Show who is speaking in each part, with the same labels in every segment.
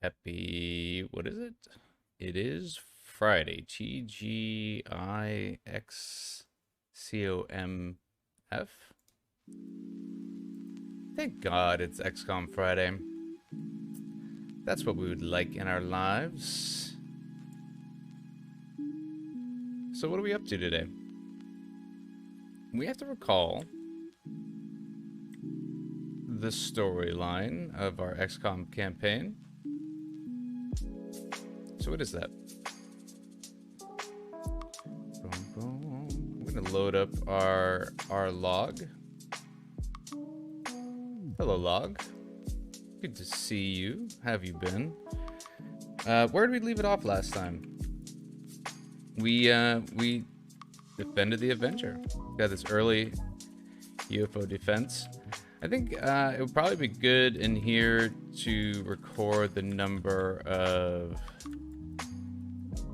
Speaker 1: Happy, what is it? It is Friday. TGIXCOMF. Thank God it's XCOM Friday. That's what we would like in our lives. So what are we up to today? We have to recall the storyline of our XCOM campaign. So what is that? Boom, boom. I'm gonna load up our log. Hello, log. Good to see you. How have you been? Where did we leave it off last time? We defended the Avenger. Got this early UFO defense. I think it would probably be good in here to record the number of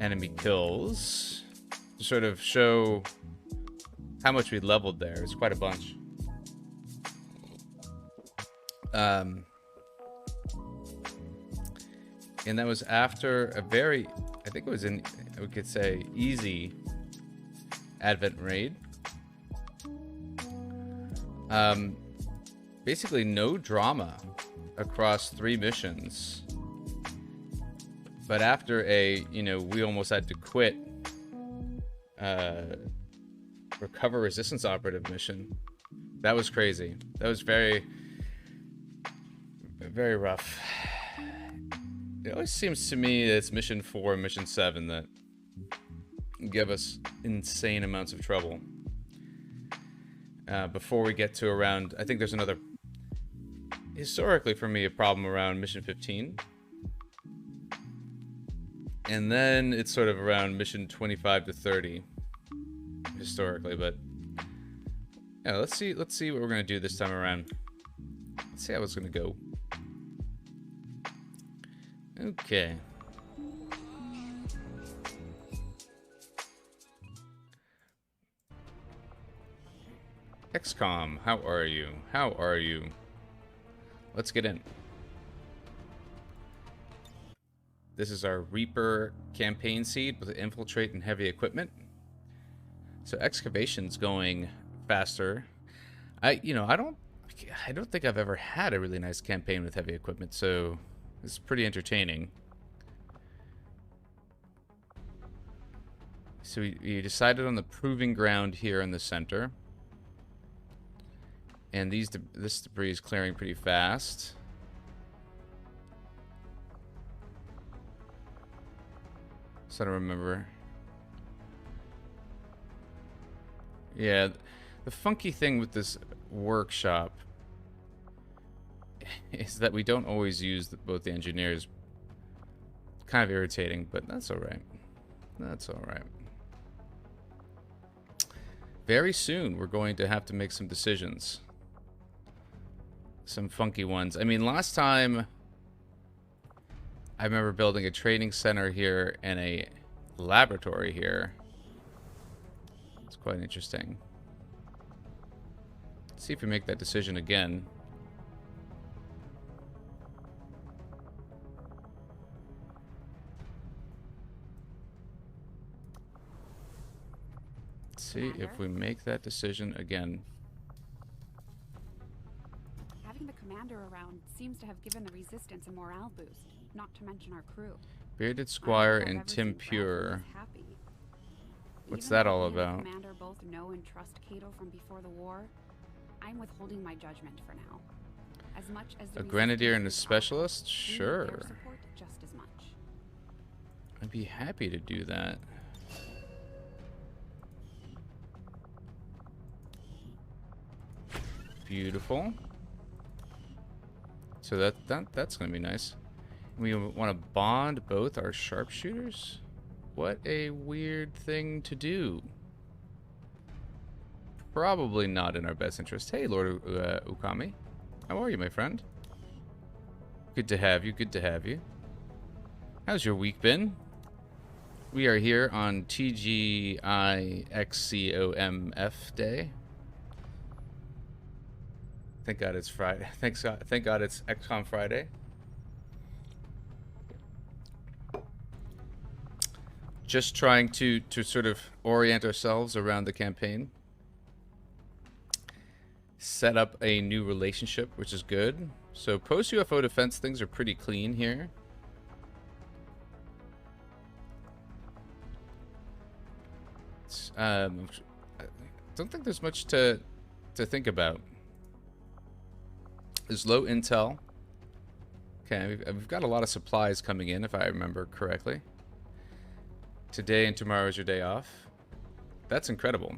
Speaker 1: enemy kills to sort of show how much we leveled there. It's quite a bunch. And that was after a very, I think it was in, we could say, easy Advent raid. Basically no drama across 3 missions. But after a, we almost had to quit recover resistance operative mission. That was crazy. That was very, very rough. It always seems to me that it's mission 4 and mission 7 that give us insane amounts of trouble. Before we get to around, I think there's another, historically for me, a problem around mission 15. And then it's sort of around mission 25 to 30, historically, but yeah, let's see what we're gonna do this time around. Let's see how it's gonna go. Okay. XCOM, how are you? How are you? Let's get in. This is our Reaper campaign seed with infiltrate and heavy equipment. So excavation's going faster. I don't think I've ever had a really nice campaign with heavy equipment, so it's pretty entertaining. So we decided on the proving ground here in the center. And this debris is clearing pretty fast. So I don't remember. Yeah, the funky thing with this workshop is that we don't always use both the engineers. Kind of irritating, but that's alright. That's alright. Very soon, we're going to have to make some decisions. Some funky ones. I mean, last time, I remember building a training center here and a laboratory here. It's quite interesting. Let's see if we make that decision again. Let's see if we make that decision again.
Speaker 2: Having the commander around seems to have given the resistance a morale boost, not to mention our crew.
Speaker 1: Bearded Squire and Tim Pure. What's that all about?
Speaker 2: The commander both know and trust Cato from before the war. I'm withholding my judgment for now. As much as
Speaker 1: A grenadier and a specialist? Sure.
Speaker 2: Support just as much.
Speaker 1: I'd be happy to do that. Beautiful. So that's gonna be nice. We want to bond both our sharpshooters? What a weird thing to do. Probably not in our best interest. Hey, Lord Ukami. How are you, my friend? Good to have you. Good to have you. How's your week been? We are here on TGIXCOMF Day. Thank God it's Friday. Thank God it's XCOM Friday. just trying to sort of orient ourselves around the campaign. Set up a new relationship, which is good. So post-UFO defense things are pretty clean here. I don't think there's much to think about. There's low intel. Okay, we've got a lot of supplies coming in, if I remember correctly. Today and tomorrow is your day off. That's incredible.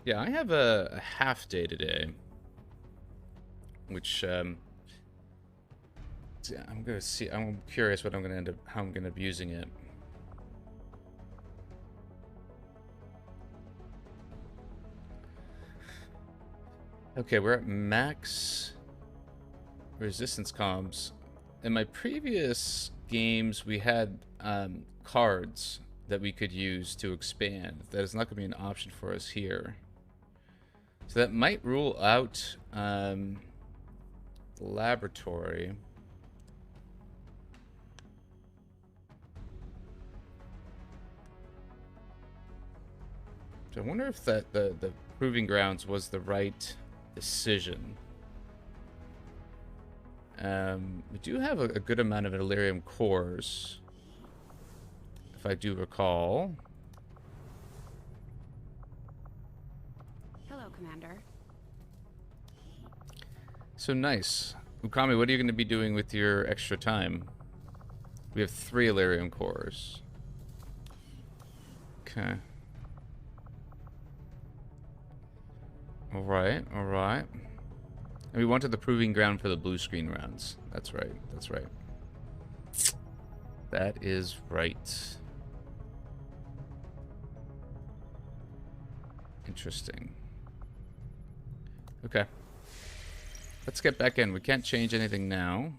Speaker 1: Yeah, I have a half day today, which I'm gonna see. I'm curious what I'm gonna end up, how I'm gonna be using it. Okay, we're at max resistance comms. In my previous games, we had cards that we could use to expand. That is not going to be an option for us here. So that might rule out the laboratory. So I wonder if that the proving grounds was the right decision. We do have a good amount of Elerium cores, if I do recall.
Speaker 2: Hello, Commander.
Speaker 1: So nice. Ukami, what are you going to be doing with your extra time? We have 3 Elerium cores. Okay. Alright, alright. And we wanted the proving ground for the blue screen rounds. That's right, that's right. That is right. Interesting. Okay. Let's get back in. We can't change anything now.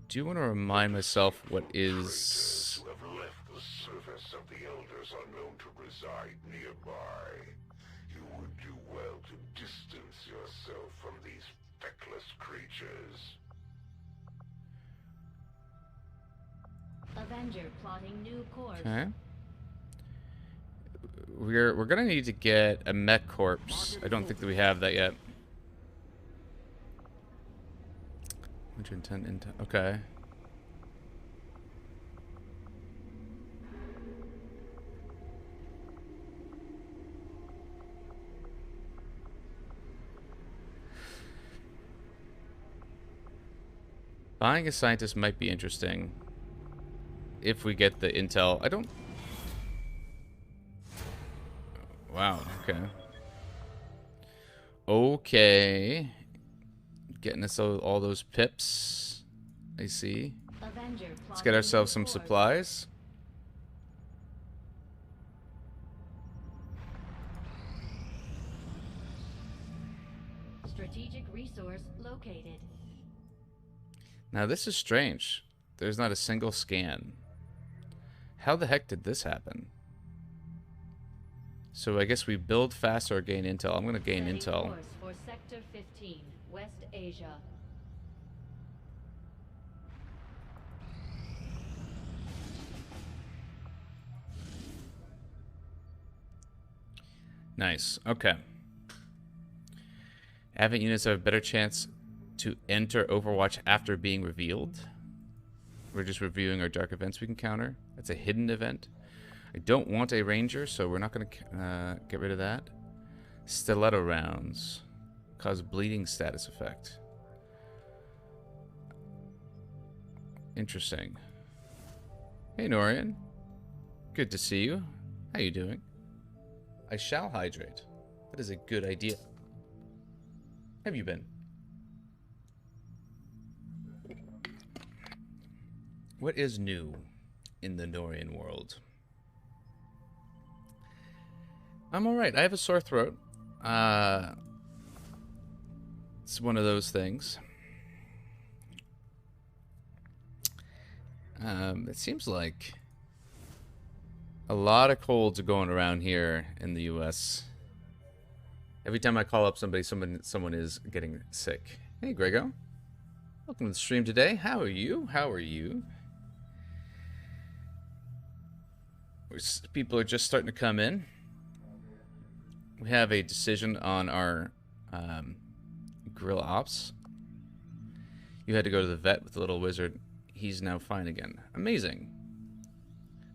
Speaker 1: Do want to remind myself what is...
Speaker 3: You have left the service of the elders unknown to reside nearby. You would do well to distance yourself from these feckless creatures.
Speaker 4: Avenger plotting new course.
Speaker 1: Okay. We're gonna need to get a mech corpse. I don't think that we have that yet. 110 intel. Okay. Buying a scientist might be interesting if we get the intel. I don't... Wow, okay. Okay. Getting us all those pips. I see. Let's get ourselves some supplies.
Speaker 4: Strategic resource located.
Speaker 1: Now this is strange. There's not a single scan. How the heck did this happen? So I guess we build faster or gain intel. I'm gonna gain intel.
Speaker 4: Course for Sector 15, West Asia.
Speaker 1: Nice. Okay. Advent units have a better chance to enter Overwatch after being revealed. We're just reviewing our dark events we can counter. That's a hidden event. I don't want a ranger, so we're not going to get rid of that. Stiletto rounds cause bleeding status effect. Interesting. Hey, Norian. Good to see you. How you doing? I shall hydrate. That is a good idea. How have you been? What is new in the Norian world? I'm alright. I have a sore throat. It's one of those things. It seems like a lot of colds are going around here in the US. Every time I call up somebody, someone is getting sick. Hey, Grego. Welcome to the stream today. How are you? How are you? People are just starting to come in. We have a decision on our Guerilla Ops. You had to go to the vet with the little wizard. He's now fine again. Amazing.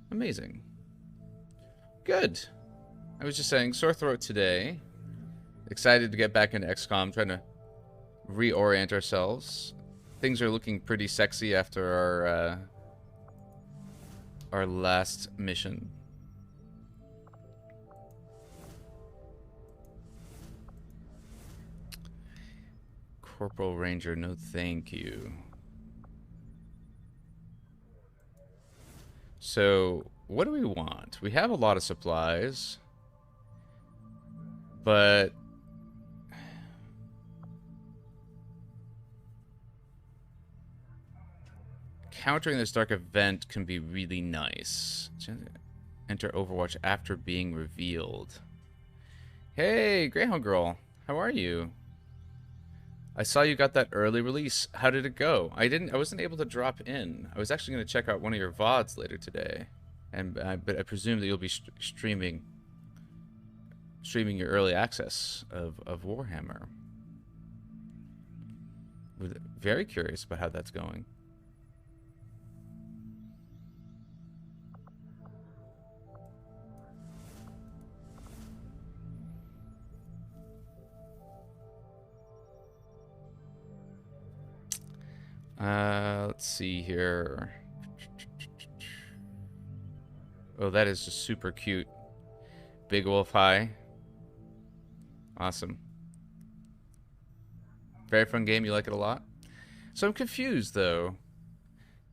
Speaker 1: Amazing. Good. I was just saying, sore throat today. Excited to get back into XCOM, trying to reorient ourselves. Things are looking pretty sexy after our last mission. Corporal Ranger, no thank you. So, what do we want? We have a lot of supplies, but countering this dark event can be really nice. Enter Overwatch after being revealed. Hey, Greyhound Girl, how are you? I saw you got that early release. How did it go? I wasn't able to drop in. I was actually going to check out one of your VODs later today, but I presume that you'll be streaming your early access of Warhammer. Very curious about how that's going. Let's see here. Oh, that is just super cute. Big Wolf High. Awesome. Very fun game. You like it a lot? So I'm confused though.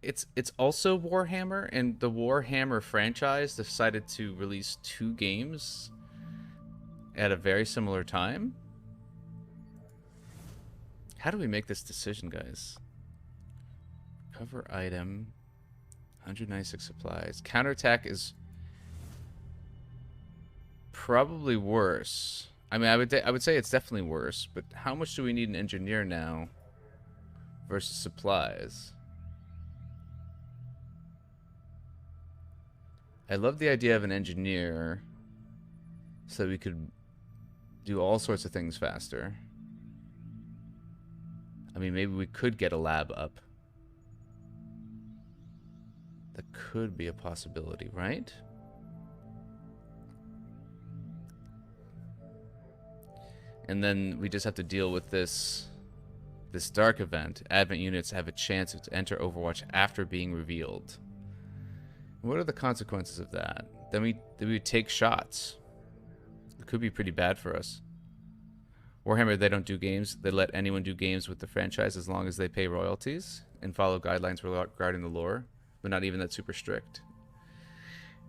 Speaker 1: It's also Warhammer, and the Warhammer franchise decided to release 2 games at a very similar time. How do we make this decision, guys? Cover item, 196 supplies. Counterattack is probably worse. I mean, I would say it's definitely worse, but how much do we need an engineer now versus supplies? I love the idea of an engineer so that we could do all sorts of things faster. I mean, maybe we could get a lab up. That could be a possibility, right? And then we just have to deal with this dark event. Advent units have a chance to enter Overwatch after being revealed. What are the consequences of that? Then we take shots. It could be pretty bad for us. Warhammer, they don't do games. They let anyone do games with the franchise as long as they pay royalties and follow guidelines regarding the lore. But not even that super strict.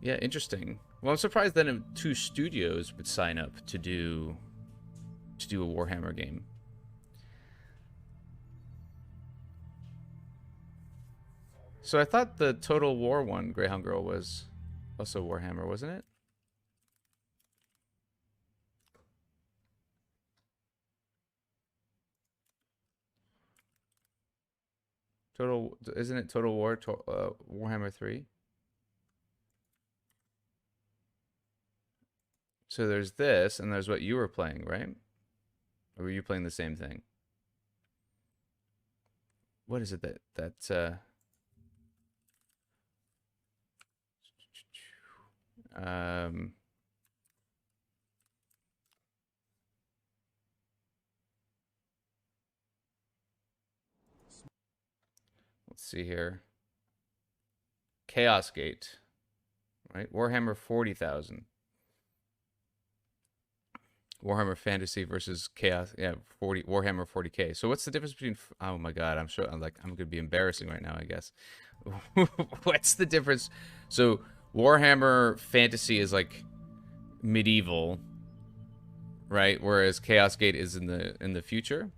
Speaker 1: Yeah, interesting. Well, I'm surprised then 2 studios would sign up to do a Warhammer game. So I thought the Total War one, Greyhound Girl, was also Warhammer, wasn't it? Isn't it Total War, Warhammer 3? So there's this, and there's what you were playing, right? Or were you playing the same thing? What is it that let's see here. Chaos Gate, right? Warhammer 40,000. Warhammer Fantasy versus Chaos, yeah, Warhammer 40K. So what's the difference between? Oh my God, I'm sure I'm gonna be embarrassing right now, I guess. What's the difference? So Warhammer Fantasy is like medieval, right? Whereas Chaos Gate is in the future.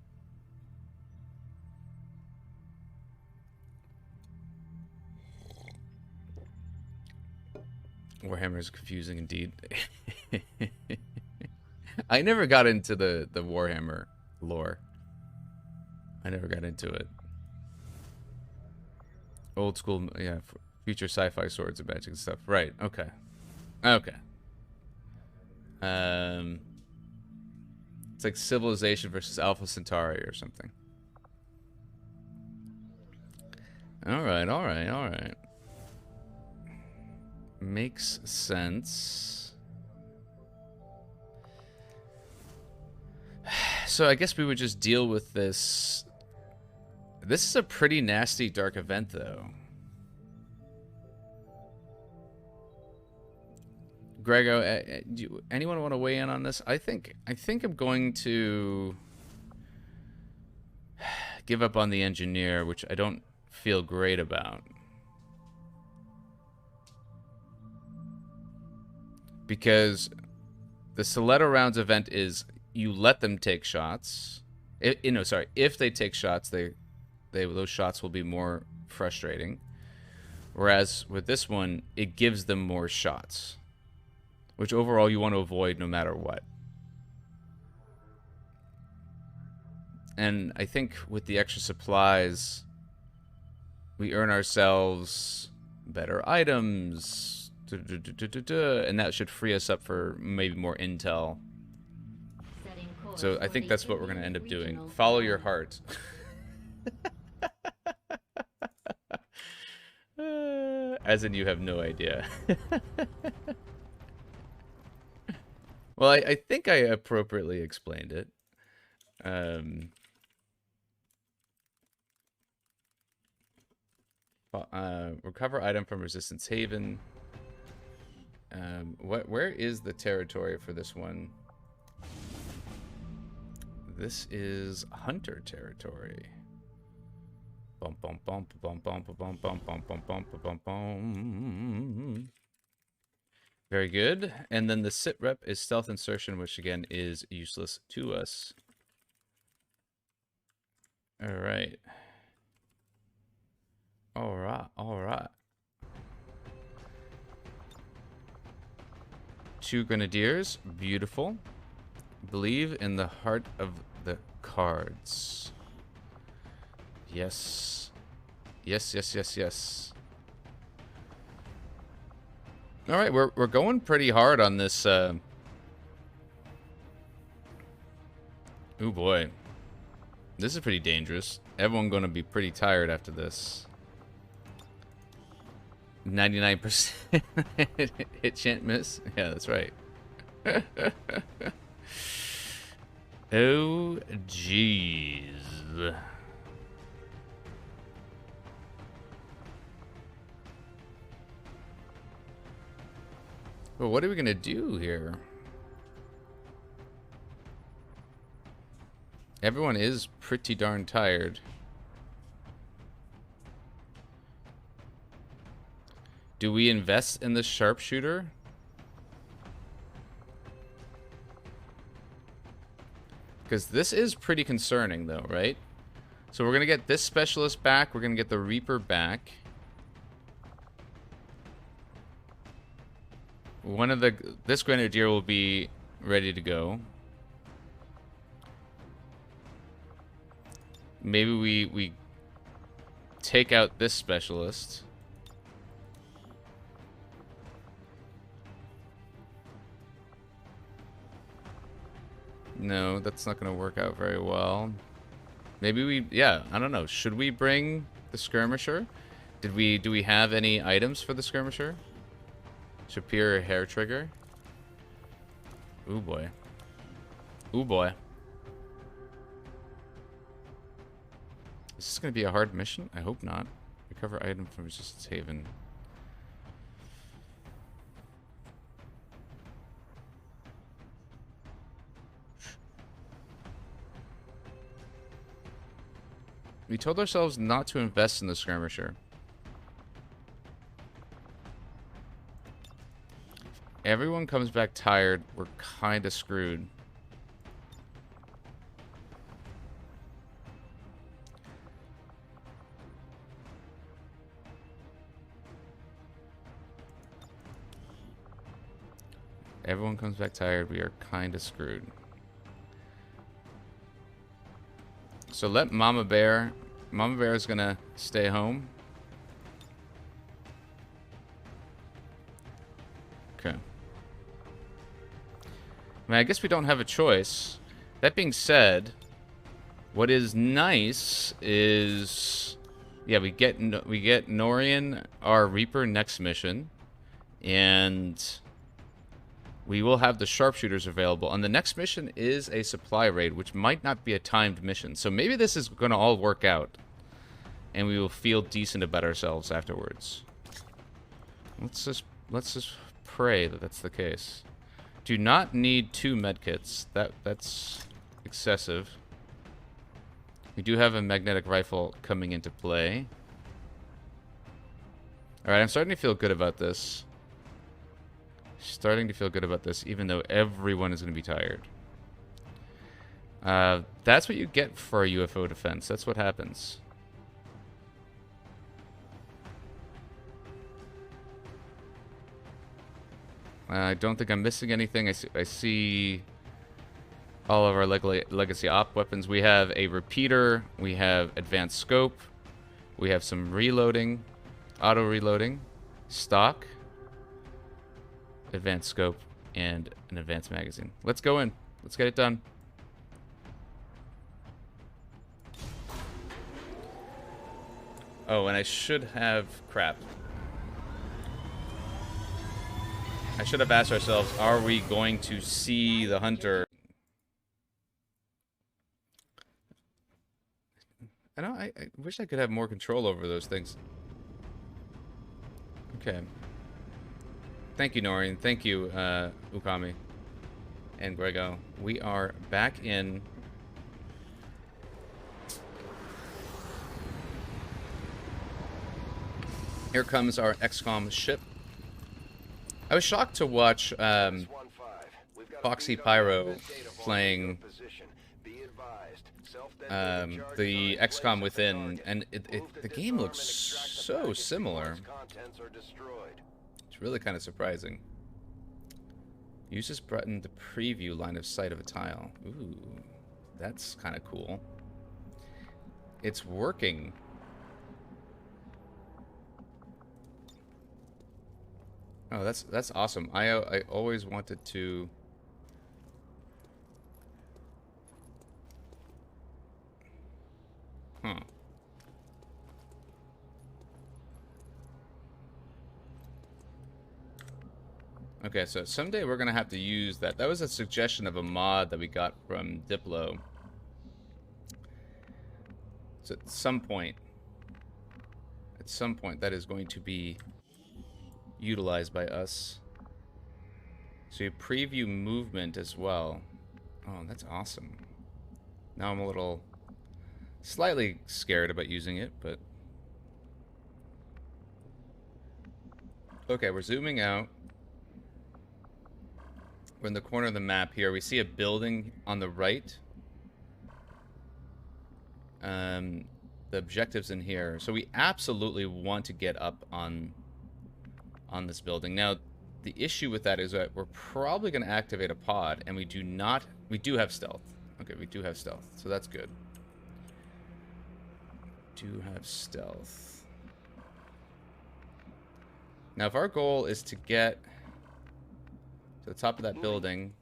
Speaker 1: Warhammer is confusing indeed. I never got into the Warhammer lore. I never got into it. Old school, yeah, future sci-fi swords and magic and stuff. Right, okay. Okay. It's like Civilization versus Alpha Centauri or something. Alright, alright, alright. Makes sense. So I guess we would just deal with this. This is a pretty nasty dark event, though. Grego, anyone want to weigh in on this? I think I'm going to give up on the engineer, which I don't feel great about. Because the Stiletto Rounds event is you let them take shots. If they take shots, those shots will be more frustrating. Whereas with this one, it gives them more shots, which overall you want to avoid no matter what. And I think with the extra supplies, we earn ourselves better items. And that should free us up for maybe more intel. So I think that's what we're going to end up doing. Follow your heart. As in you have no idea. Well, I think I appropriately explained it. Recover item from Resistance Haven. Where is the territory for this one? This is Hunter territory. Bum bum bum bum bum bum bum bum bum bum bum bum. Very good. And then the sit rep is stealth insertion, which again is useless to us. All right. All right. All right. 2 grenadiers. Beautiful. Believe in the heart of the cards. Yes. Yes, yes, yes, yes. All right, we're going pretty hard on this. Oh boy, this is pretty dangerous. Everyone's going to be pretty tired after this. 99% hit, chant, miss. Yeah, that's right. Oh, jeez. Well, what are we gonna do here? Everyone is pretty darn tired. Do we invest in the sharpshooter? Because this is pretty concerning, though, right? So we're going to get this specialist back. We're going to get the Reaper back. This Grenadier will be ready to go. Maybe we take out this specialist. No, that's not going to work out very well. Maybe yeah, I don't know. Should we bring the skirmisher? Do we have any items for the skirmisher? Superior hair trigger. Ooh boy. Ooh boy. Is this going to be a hard mission? I hope not. Recover item from Resistance Haven. We told ourselves not to invest in the skirmisher. Everyone comes back tired. We're kind of screwed. Everyone comes back tired. We are kind of screwed. So let Mama Bear... Mama Bear is gonna stay home. Okay. I mean, I guess we don't have a choice. That being said, what is nice is... Yeah, we get Norian, our Reaper, next mission. And we will have the sharpshooters available. And the next mission is a supply raid, which might not be a timed mission. So maybe this is going to all work out. And we will feel decent about ourselves afterwards. Let's just pray that that's the case. Do not need 2 medkits. That's excessive. We do have a magnetic rifle coming into play. Alright, I'm starting to feel good about this. Starting to feel good about this, even though everyone is going to be tired. That's what you get for a UFO defense. That's what happens. I don't think I'm missing anything. I see all of our legacy op weapons. We have a repeater. We have advanced scope. We have some reloading, auto reloading, stock, advanced scope, and an advanced magazine. Let's go in. Let's get it done. Oh, and I should have... Crap. I should have asked ourselves, are we going to see the hunter? I wish I could have more control over those things. Okay. Thank you, Norian. Thank you, Ukami. And Grego. We are back in... Here comes our XCOM ship. I was shocked to watch Foxy Pyro playing the XCOM Within, and the game looks so similar. It's really kind of surprising. Use this button to preview line of sight of a tile. Ooh, that's kind of cool. It's working. Oh, that's awesome. I always wanted to... Huh. Okay, so someday we're gonna have to use that. That was a suggestion of a mod that we got from Diplo. So at some point that is going to be utilized by us. So you preview movement as well. Oh, that's awesome. Now I'm a little slightly scared about using it, but okay, we're zooming out. We're in the corner of the map here. We see a building on the right. The objective's in here. So we absolutely want to get up on this building. Now, the issue with that is that we're probably going to activate a pod, and we do have stealth. Okay, we do have stealth, so that's good. Do have stealth. Now, if our goal is to get to the top of that building,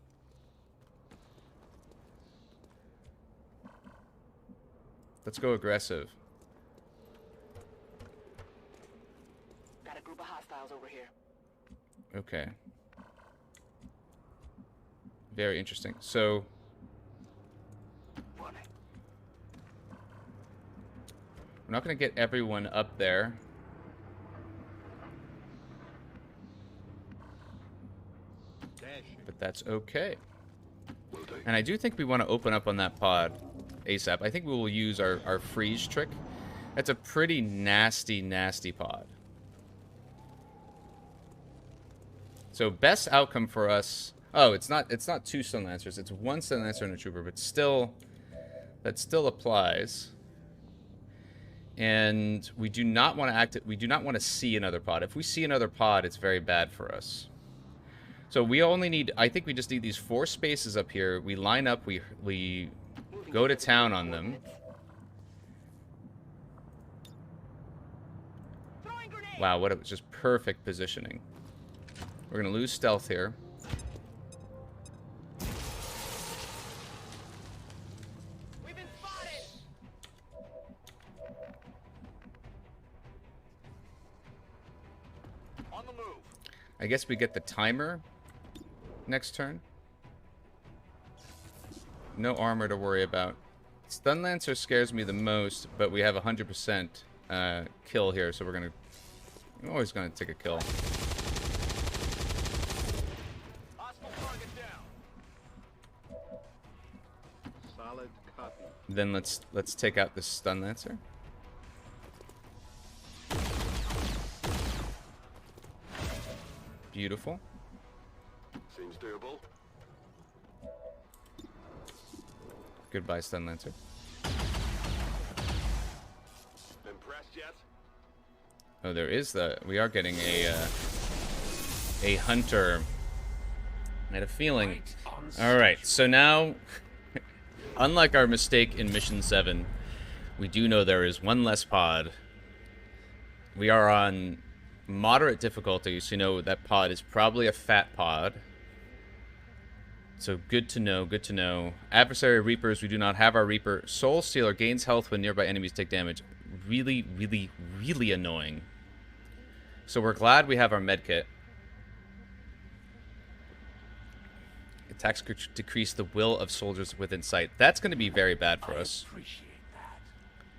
Speaker 1: let's go aggressive.
Speaker 5: Got a group of hostiles over here.
Speaker 1: Okay. Very interesting. So we're not going to get everyone up there. But that's okay. And I do think we want to open up on that pod ASAP. I think we will use our freeze trick. That's a pretty nasty pod. So best outcome for us... Oh, it's not 2 Stun Lancers. It's 1 Stun Lancer and a Trooper, but still... That still applies. And we do not want to see another pod. If we see another pod, it's very bad for us. So we only need... I think we just need these 4 spaces up here. We line up, we go to town on them. Wow, what it was just perfect positioning. We're gonna lose stealth here.
Speaker 5: We've been spotted. On the move.
Speaker 1: I guess we get the timer next turn. No armor to worry about. Stun Lancer scares me the most, but we have 100% kill here, so I'm always gonna take a kill.
Speaker 5: Hostile target down. Solid copy.
Speaker 1: Then let's take out this Stun Lancer. Beautiful.
Speaker 3: Seems doable.
Speaker 1: Goodbye, Stun Lancer.
Speaker 3: Impressed yet?
Speaker 1: Oh, we are getting a hunter. I had a feeling. All right, so now, unlike our mistake in Mission 7, we do know there is one less pod. We are on moderate difficulty, so you know that pod is probably a fat pod. So good to know, good to know. Adversary Reapers, we do not have our Reaper. Soul Stealer gains health when nearby enemies take damage. Really, really, really annoying. So we're glad we have our medkit. Attacks decrease the will of soldiers within sight. That's going to be very bad for us.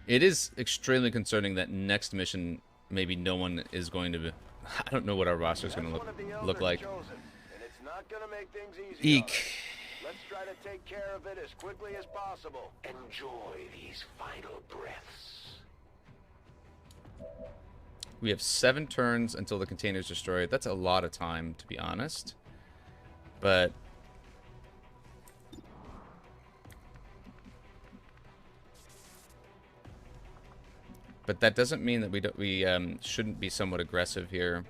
Speaker 1: It is extremely concerning that next mission, maybe no one is going to be... I don't know what our roster is going to look like.
Speaker 5: Not gonna make things easy.
Speaker 1: Eek.
Speaker 5: Let's try to take care of it as quickly as possible.
Speaker 3: Enjoy these final breaths.
Speaker 1: We have 7 turns until the container is destroyed. That's a lot of time, to be honest. But that doesn't mean that we shouldn't be somewhat aggressive here.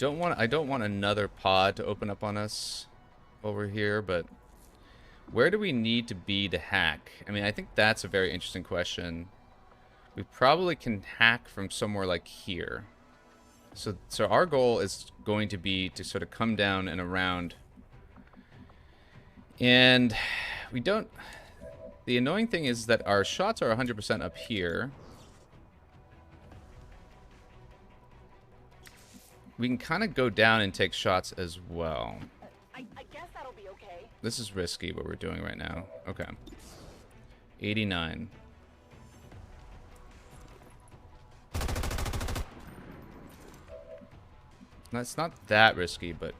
Speaker 1: I don't want another pod to open up on us over here, but where do we need to be to hack? I mean, I think that's a very interesting question. We probably can hack from somewhere like here. So our goal is going to be to sort of come down and around. And we don't... The annoying thing is that our shots are 100% up here. We can kind of go down and take shots as well.
Speaker 5: I guess that'll be okay.
Speaker 1: This is risky, what we're doing right now. Okay. 89. That's not that risky, but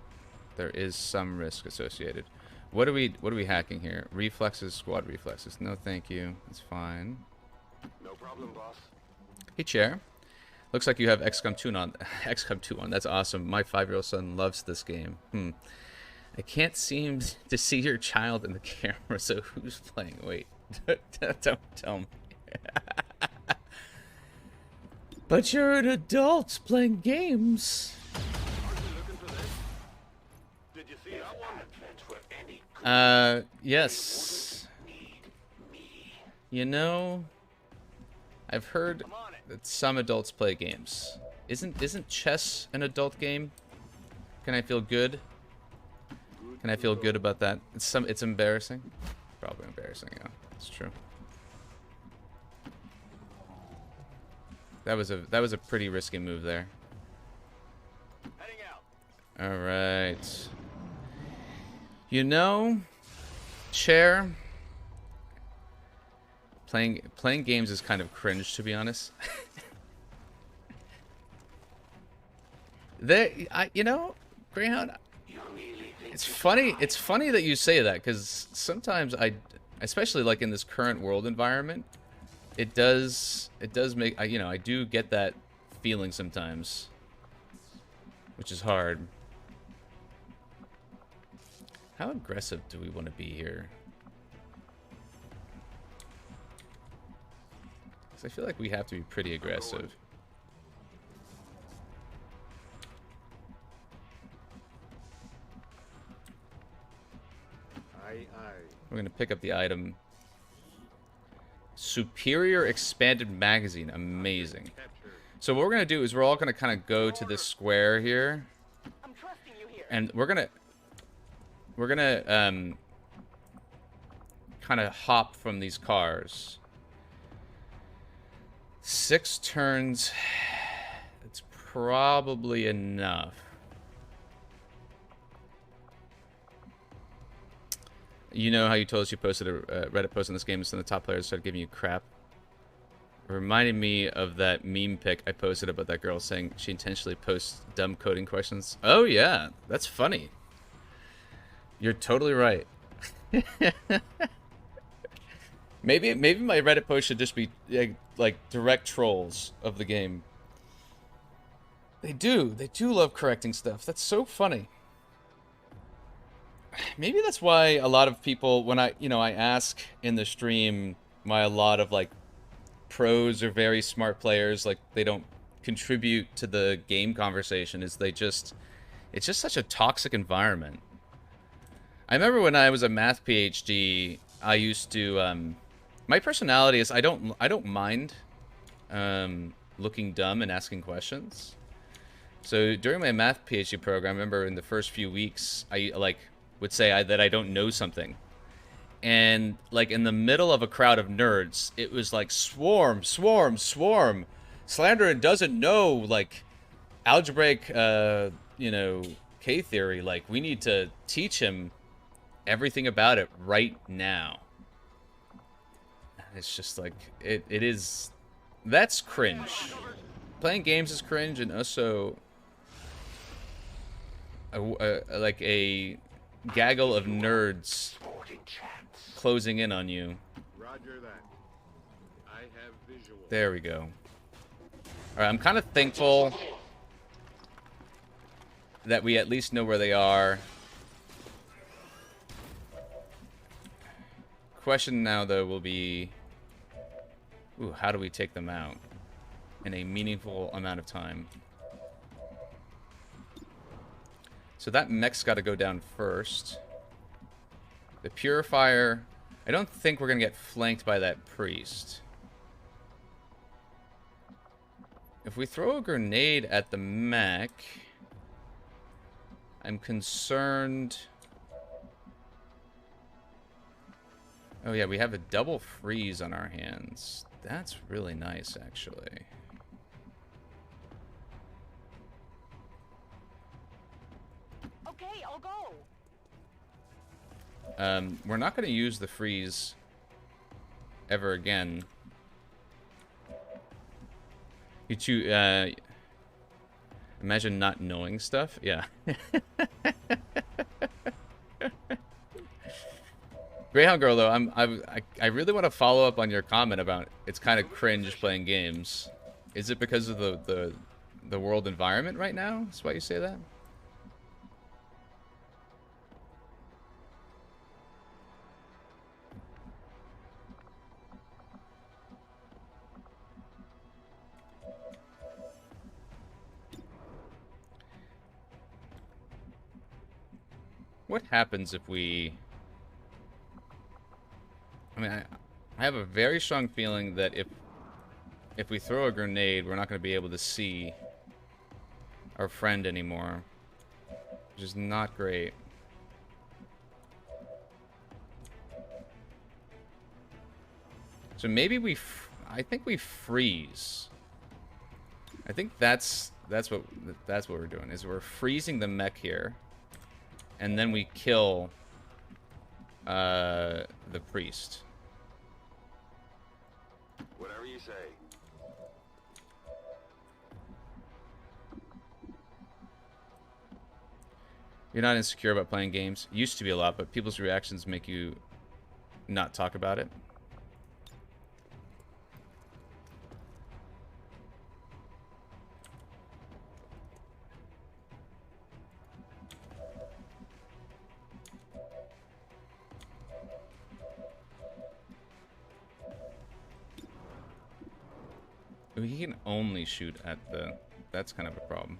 Speaker 1: there is some risk associated. What are we hacking here? Reflexes, squad reflexes. No, thank you. It's fine.
Speaker 3: No problem, boss.
Speaker 1: Hey, Chair. Looks like you have XCOM2 on. XCOM2 on. That's awesome. My 5-year-old son loves this game. I can't seem to see your child in the camera, so who's playing? Wait. Don't tell me. But you're an adult playing games.
Speaker 3: Did you see that one?
Speaker 1: Yes. You know, I've heard that some adults play games. Isn't chess an adult game? Can I feel good? Can I feel good about that? It's embarrassing. Probably embarrassing, yeah. It's true. That was a pretty risky move there.
Speaker 5: Heading out.
Speaker 1: All right. You know, Chair, playing games is kind of cringe, to be honest. You know, Greyhound, it's funny that you say that, because sometimes especially like in this current world environment, it does make, you know, I do get that feeling sometimes, which is hard. How aggressive do we want to be here? Because I feel like we have to be pretty aggressive. We're gonna pick up the item. Superior expanded magazine. Amazing. So what we're gonna do is we're all gonna kind of go to this square here,
Speaker 5: I'm trusting you here.
Speaker 1: and we're gonna kind of hop from these cars. 6 turns. It's probably enough. You know how you told us you posted a Reddit post on this game, and some of the top players started giving you crap? It reminded me of that meme pic I posted about that girl saying she intentionally posts dumb coding questions. Oh yeah, that's funny. You're totally right. maybe my Reddit post should just be like direct trolls of the game. They do love correcting stuff. That's so funny. Maybe that's why a lot of people, when I ask in the stream why a lot of like pros or very smart players, like, they don't contribute to the game conversation, is it's just such a toxic environment. I remember when I was a math PhD, I used to my personality is I don't mind looking dumb and asking questions. So during my math PhD program, I remember in the first few weeks, I would say that I don't know something. And like in the middle of a crowd of nerds, it was like swarm. Slanderin doesn't know like algebraic K-theory. Like, we need to teach him everything about it right now. It's just like it is. That's cringe. Playing games is cringe, and also like a gaggle of nerds closing in on you.
Speaker 6: Roger that. I have visual.
Speaker 1: There we go. Alright, I'm kind of thankful that we at least know where they are. Question now, though, will be... Ooh, how do we take them out in a meaningful amount of time? So that mech's got to go down first. The Purifier... I don't think we're going to get flanked by that priest. If we throw a grenade at the mech... I'm concerned... Oh yeah, we have a double freeze on our hands. That's really nice, actually.
Speaker 5: Okay, I'll go.
Speaker 1: We're not going to use the freeze ever again. You two, imagine not knowing stuff? Yeah. Greyhound Girl, though, I really want to follow up on your comment about it's kind of cringe playing games. Is it because of the world environment right now? That's why you say that? What happens if we... I mean, I have a very strong feeling that if we throw a grenade, we're not going to be able to see our friend anymore, which is not great. So maybe I think we freeze. I think that's what we're doing, is we're freezing the mech here, and then we kill the priest.
Speaker 3: Whatever you say.
Speaker 1: You're not insecure about playing games? Used to be a lot, but people's reactions make you not talk about it. He can only shoot at the... That's kind of a problem.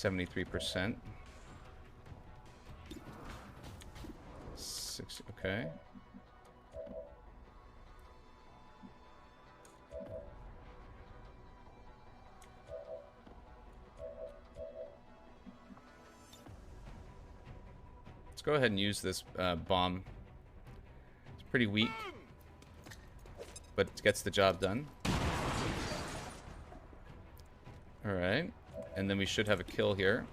Speaker 1: 73%. 6, okay. Let's go ahead and use this bomb. It's pretty weak, but it gets the job done. Alright. And then we should have a kill here.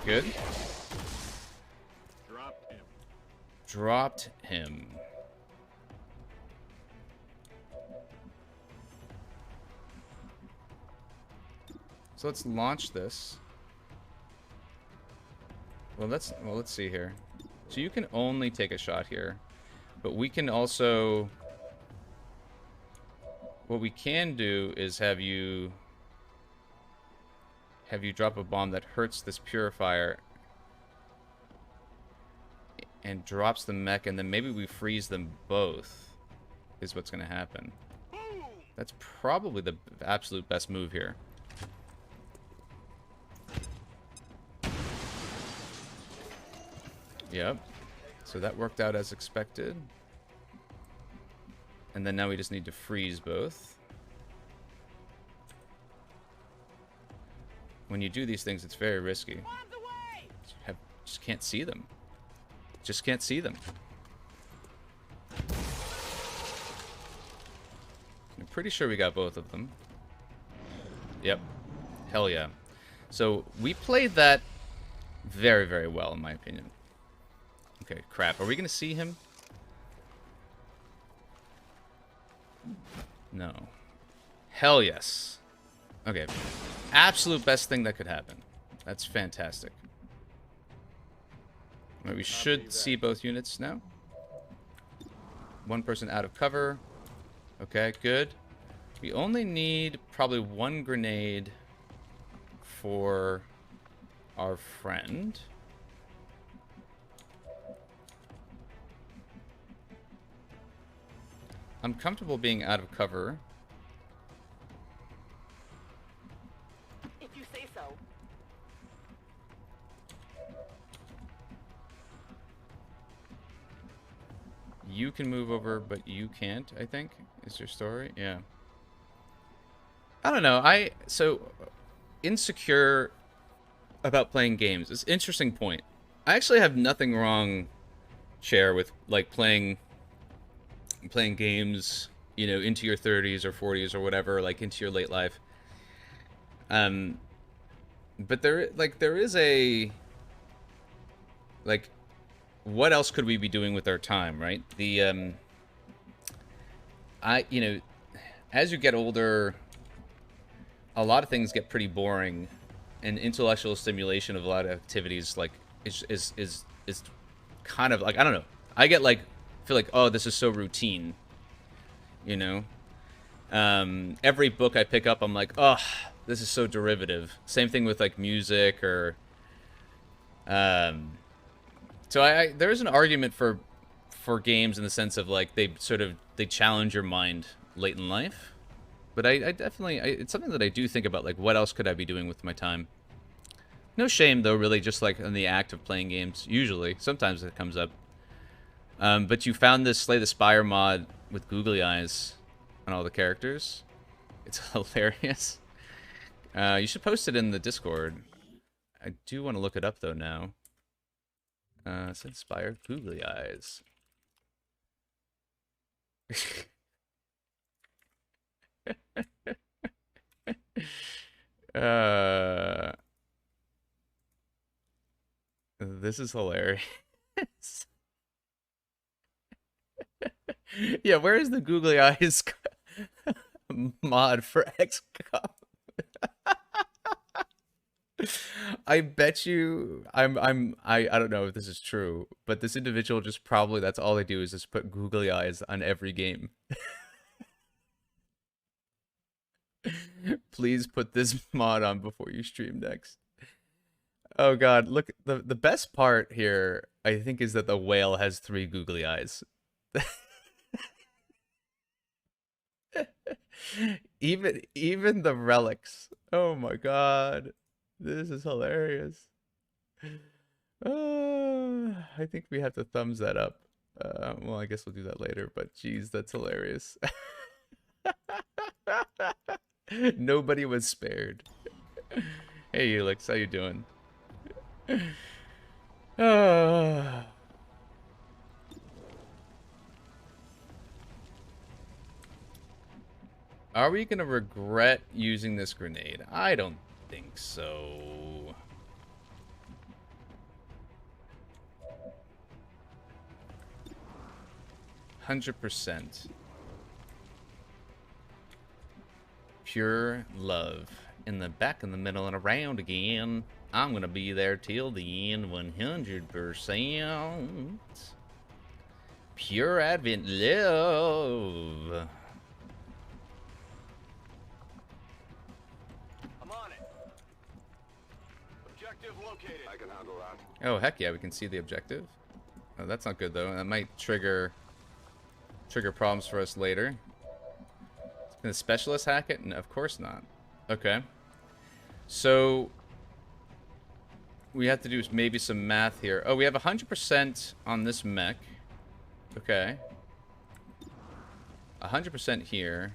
Speaker 1: Good.
Speaker 6: Drop him.
Speaker 1: Dropped him. So let's launch this. Well, let's see here. So you can only take a shot here, but we can also. What we can do is have you drop a bomb that hurts this purifier and drops the mech, and then maybe we freeze them both, is what's going to happen. That's probably the absolute best move here. Yep. So that worked out as expected. And then now we just need to freeze both. When you do these things, it's very risky. Just can't see them. Just can't see them. I'm pretty sure we got both of them. Yep. Hell yeah. So we played that very, very well, in my opinion. Okay, crap. Are we going to see him? No. Hell yes. Okay. Absolute best thing that could happen. That's fantastic. Right, we should see both units now. One person out of cover. Okay, good. We only need probably one grenade for our friend. I'm comfortable being out of cover.
Speaker 5: If you say so.
Speaker 1: You can move over, but you can't, I think, is your story. Yeah. I don't know. So insecure about playing games. It's an interesting point. I actually have nothing wrong, Chair, with like playing games, you know, into your 30s or 40s or whatever, like into your late life. But there is a, like, what else could we be doing with our time, right? You know, as you get older, a lot of things get pretty boring, and intellectual stimulation of a lot of activities, like, is kind of like, I don't know. I get like, feel like, oh, this is so routine, you know. Every book I pick up, I'm like, oh, this is so derivative. Same thing with like music or so there's an argument for games in the sense of like they challenge your mind late in life, but I definitely it's something that I do think about, like, what else could I be doing with my time. No shame though, really, just like in the act of playing games. Usually, sometimes it comes up. But you found this Slay the Spire mod with googly eyes on all the characters. It's hilarious. You should post it in the Discord. I do want to look it up though now. Slay the Spire googly eyes. This is hilarious. Yeah, where is the googly eyes mod for XCOM? I bet you I don't know if this is true, but this individual just probably, that's all they do is just put googly eyes on every game. Please put this mod on before you stream next. Oh god, look, the best part here, I think, is that the whale has 3 googly eyes. Even the relics. Oh my god. This is hilarious. I think we have to thumbs that up. Well, I guess we'll do that later, but geez, that's hilarious. Nobody was spared. Hey, Elix, how you doing? Are we gonna regret using this grenade? I don't think so. %. Pure love. In the back, in the middle, and around again. I'm gonna be there till the end, 100%. Pure Advent love.
Speaker 7: I'm on it. Objective located.
Speaker 6: I can handle that.
Speaker 1: Oh, heck yeah, we can see the objective. Oh, that's not good, though. That might trigger problems for us later. Can the specialist hack it? No, of course not. Okay. So we have to do maybe some math here. Oh, we have 100% on this mech. Okay. 100% here.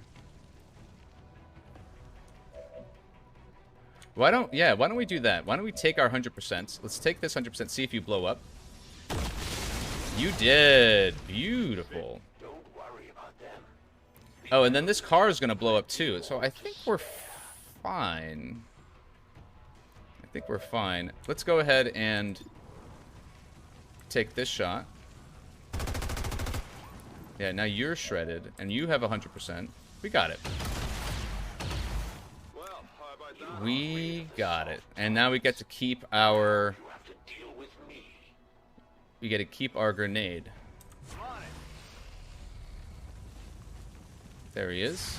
Speaker 1: Why don't we do that? Why don't we take our 100%? Let's take this 100%, see if you blow up. You did. Beautiful. Oh, and then this car is going to blow up too. So I think we're fine. I think we're fine. Let's go ahead and take this shot. Yeah, now you're shredded, and you have 100%. We got it.
Speaker 7: Well, how about that?
Speaker 1: We got it. And now we get to keep our... We get to keep our grenade.
Speaker 7: I'm on it.
Speaker 1: There he is.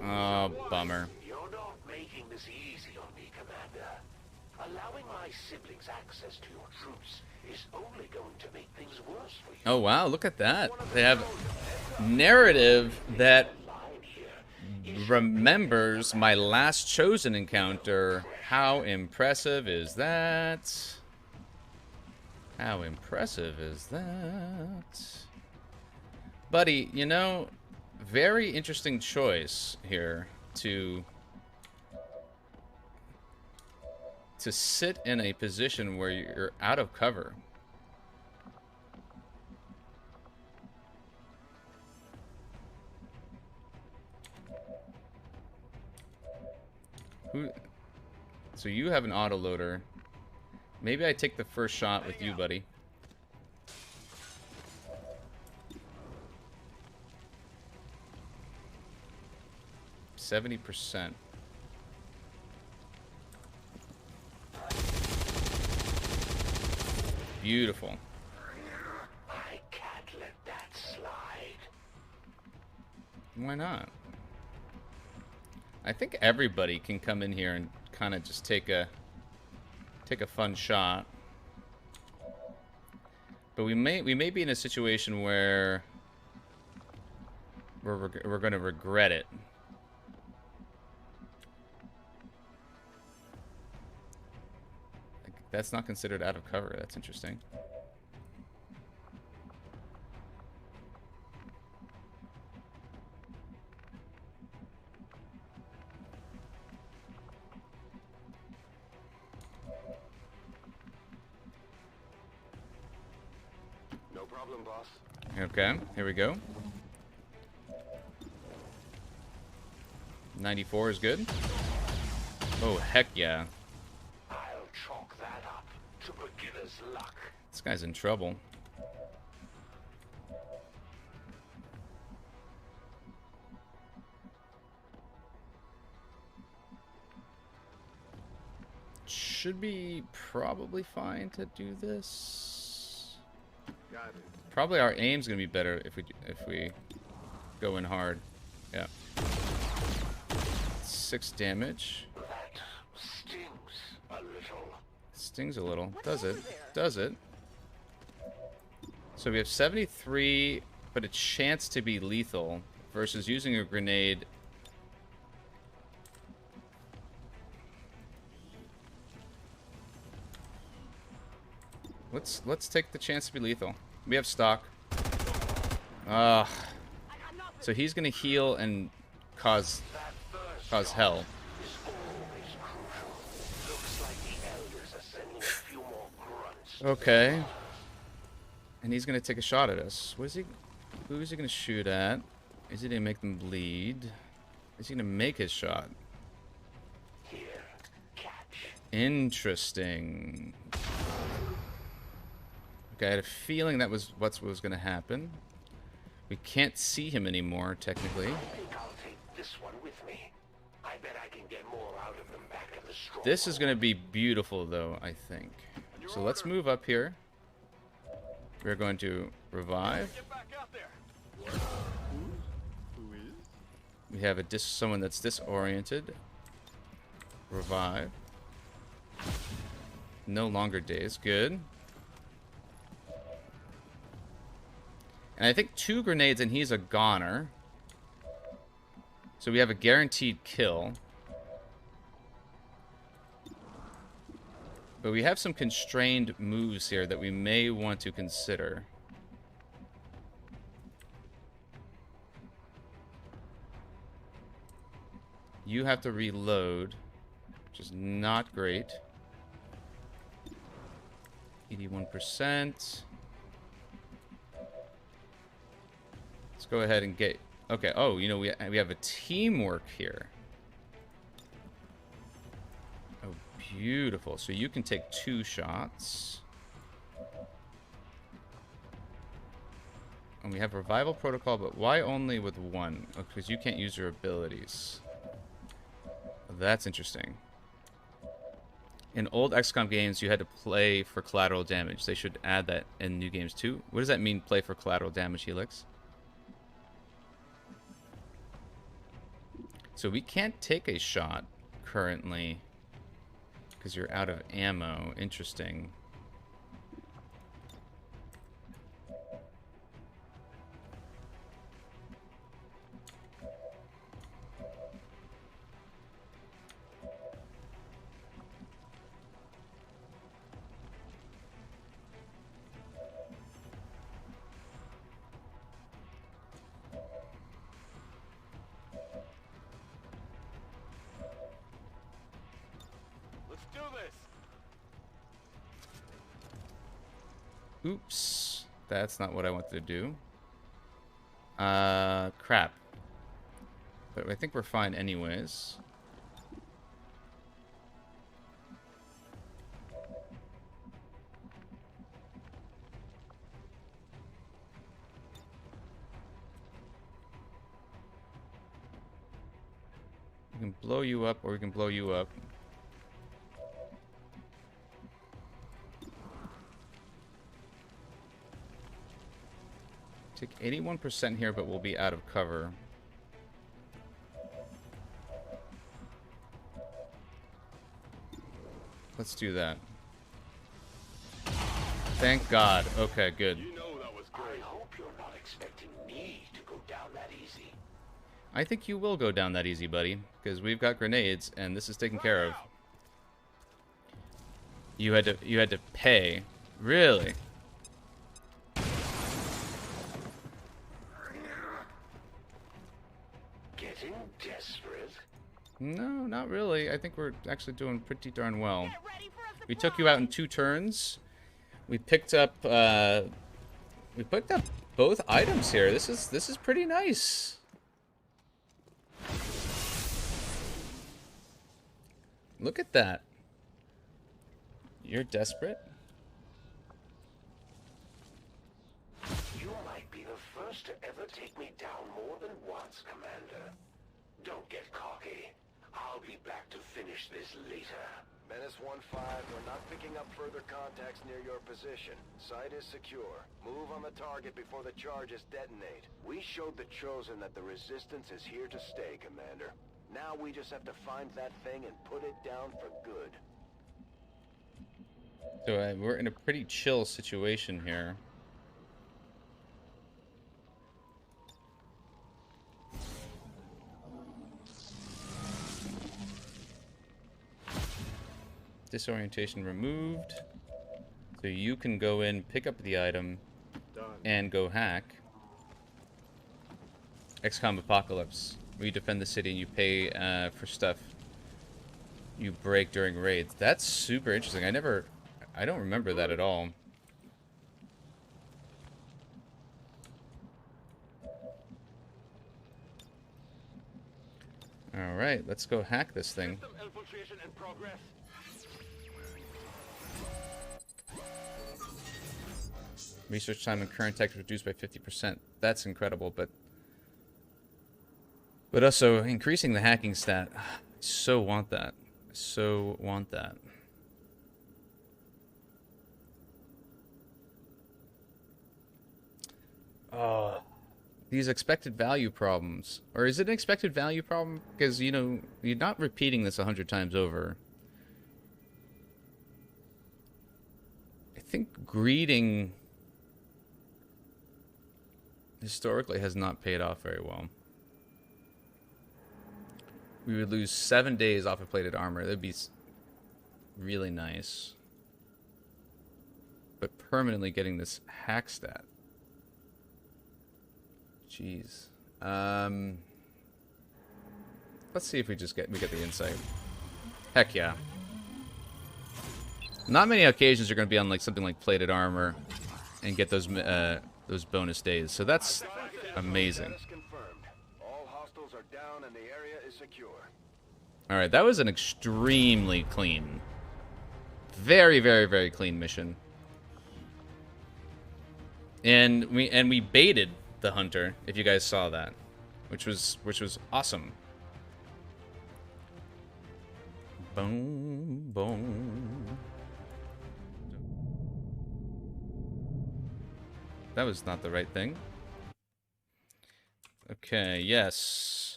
Speaker 1: Oh, bummer.
Speaker 3: You're not making this easy on me, Commander. Allowing my siblings access to your troops is only going to make things worse for you.
Speaker 1: Oh, wow, look at that. They have narrative that remembers my last chosen encounter. How impressive is that? How impressive is that? Buddy, you know, very interesting choice here to sit in a position where you're out of cover. So you have an autoloader. Maybe I take the first shot with you, buddy. %. Beautiful.
Speaker 3: I can't let that slide.
Speaker 1: Why not? I think everybody can come in here and kind of just take a fun shot. But we may be in a situation where we're going to regret it. Like, that's not considered out of cover. That's interesting.
Speaker 6: No problem, boss.
Speaker 1: Okay, here we go. 94 is good. Oh, heck yeah.
Speaker 3: I'll chalk that up to beginner's luck.
Speaker 1: This guy's in trouble. Should be probably fine to do this.
Speaker 6: Got it.
Speaker 1: Probably our aim's gonna be better if we go in hard. Yeah. 6 damage.
Speaker 3: That stings a little.
Speaker 1: Stings a little. Does it? Does it? So we have 73 but a chance to be lethal versus using a grenade. Let's take the chance to be lethal. We have stock. So he's gonna heal and cause hell. Okay. And he's gonna take a shot at us. Who is he gonna shoot at? Is he gonna make them bleed? Is he gonna make his shot? Interesting. Okay, I had a feeling that was what was gonna happen. We can't see him anymore, technically.
Speaker 3: I think I'll take this one with me. I bet I can get more out of them back at the stronghold.
Speaker 1: This is gonna be beautiful, though, I think. So let's move up here. We're going to revive.
Speaker 7: Get back out there.
Speaker 6: Who is?
Speaker 1: We have someone that's disoriented. Revive. No longer days. Good. And I think 2 grenades and he's a goner. So we have a guaranteed kill. But we have some constrained moves here that we may want to consider. You have to reload, which is not great. 81%. Let's go ahead and get... Okay, oh, you know, we have a teamwork here. Oh, beautiful. So you can take 2 shots. And we have revival protocol, but why only with 1? Oh, because you can't use your abilities. That's interesting. In old XCOM games, you had to play for collateral damage. They should add that in new games too. What does that mean, play for collateral damage, Helix? So we can't take a shot currently because you're out of ammo. Interesting.
Speaker 7: Let's do this.
Speaker 1: Oops. That's not what I wanted to do. Crap. But I think we're fine anyways. We can blow you up, or we can blow you up. Take 81% here, but we'll be out of cover. Let's do that. Thank God. Okay, good.
Speaker 7: You know that was
Speaker 3: I
Speaker 7: great.
Speaker 3: hope you're not expecting me to go down that easy.
Speaker 1: I think you will go down that easy, buddy, because we've got grenades, and this is taken care of. You had to pay. Really?
Speaker 3: Getting desperate?
Speaker 1: No, not really. I think we're actually doing pretty darn well. We took you out in 2 turns. We picked up both items here. This is pretty nice. Look at that. You're desperate?
Speaker 3: You might be the first to ever take me down more than once, Commander. Don't get cocky. I'll be back to finish this later.
Speaker 8: Menace 1-5, we're not picking up further contacts near your position. Site is secure. Move on the target before the charges detonate. We showed the Chosen that the Resistance is here to stay, Commander. Now we just have to find that thing and put it down for good.
Speaker 1: So we're in a pretty chill situation here. Disorientation removed. So you can go in, pick up the item,
Speaker 6: Done.
Speaker 1: and go hack. XCOM Apocalypse. Where you defend the city and you pay for stuff you break during raids. That's super interesting. I don't remember that at all. Alright, let's go hack this thing.
Speaker 7: System infiltration in progress.
Speaker 1: Research time and current tech reduced by 50%. That's incredible, but also increasing the hacking stat. I so want that. I so want that. Oh, these expected value problems. Or is it an expected value problem? Because, you know, you're not repeating this 100 times over. I think greeting historically has not paid off very well. We would lose 7 days off of plated armor. That'd be really nice. But permanently getting this hack stat. Jeez. Let's see if we get the insight. Heck yeah. Not many occasions you're going to be on like something like plated armor and get those bonus days. So that's amazing.
Speaker 8: Status confirmed. All hostiles are down and the area is secure.
Speaker 1: All right, that was an extremely clean, very, very, very clean mission. And we baited the hunter, if you guys saw that, which was awesome. Boom, boom. That was not the right thing. Okay, yes.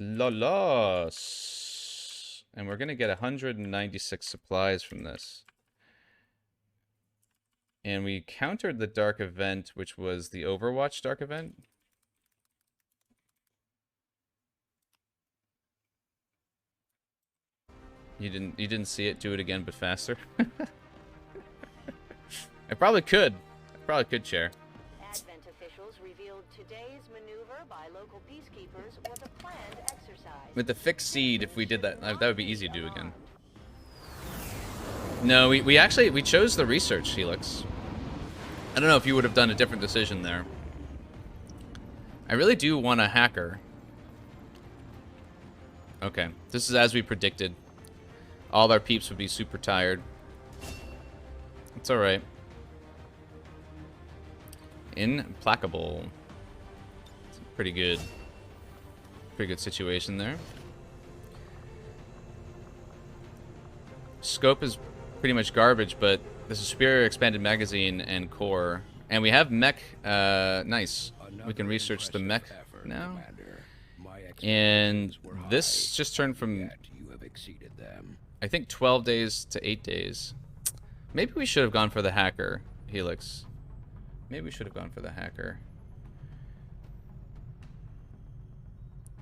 Speaker 1: Lolos. And we're gonna get 196 supplies from this. And we countered the dark event, which was the Overwatch dark event. You didn't see it. Do it again, but faster. I probably could. Chair.
Speaker 9: Advent officials revealed today's maneuver by local peacekeepers was a planned exercise.
Speaker 1: With the fixed seed, if we did that, that would be easy to do again. No, we actually chose the research, Helix. I don't know if you would have done a different decision there. I really do want a hacker. Okay, this is as we predicted. All our peeps would be super tired. It's alright. Implacable. It's a pretty good situation there. Scope is pretty much garbage, but this is superior expanded magazine and core. And we have mech. Nice. We can research the mech now. And this just turned from, I think, 12 days to 8 days. Maybe we should have gone for the hacker, Helix. Maybe we should have gone for the hacker.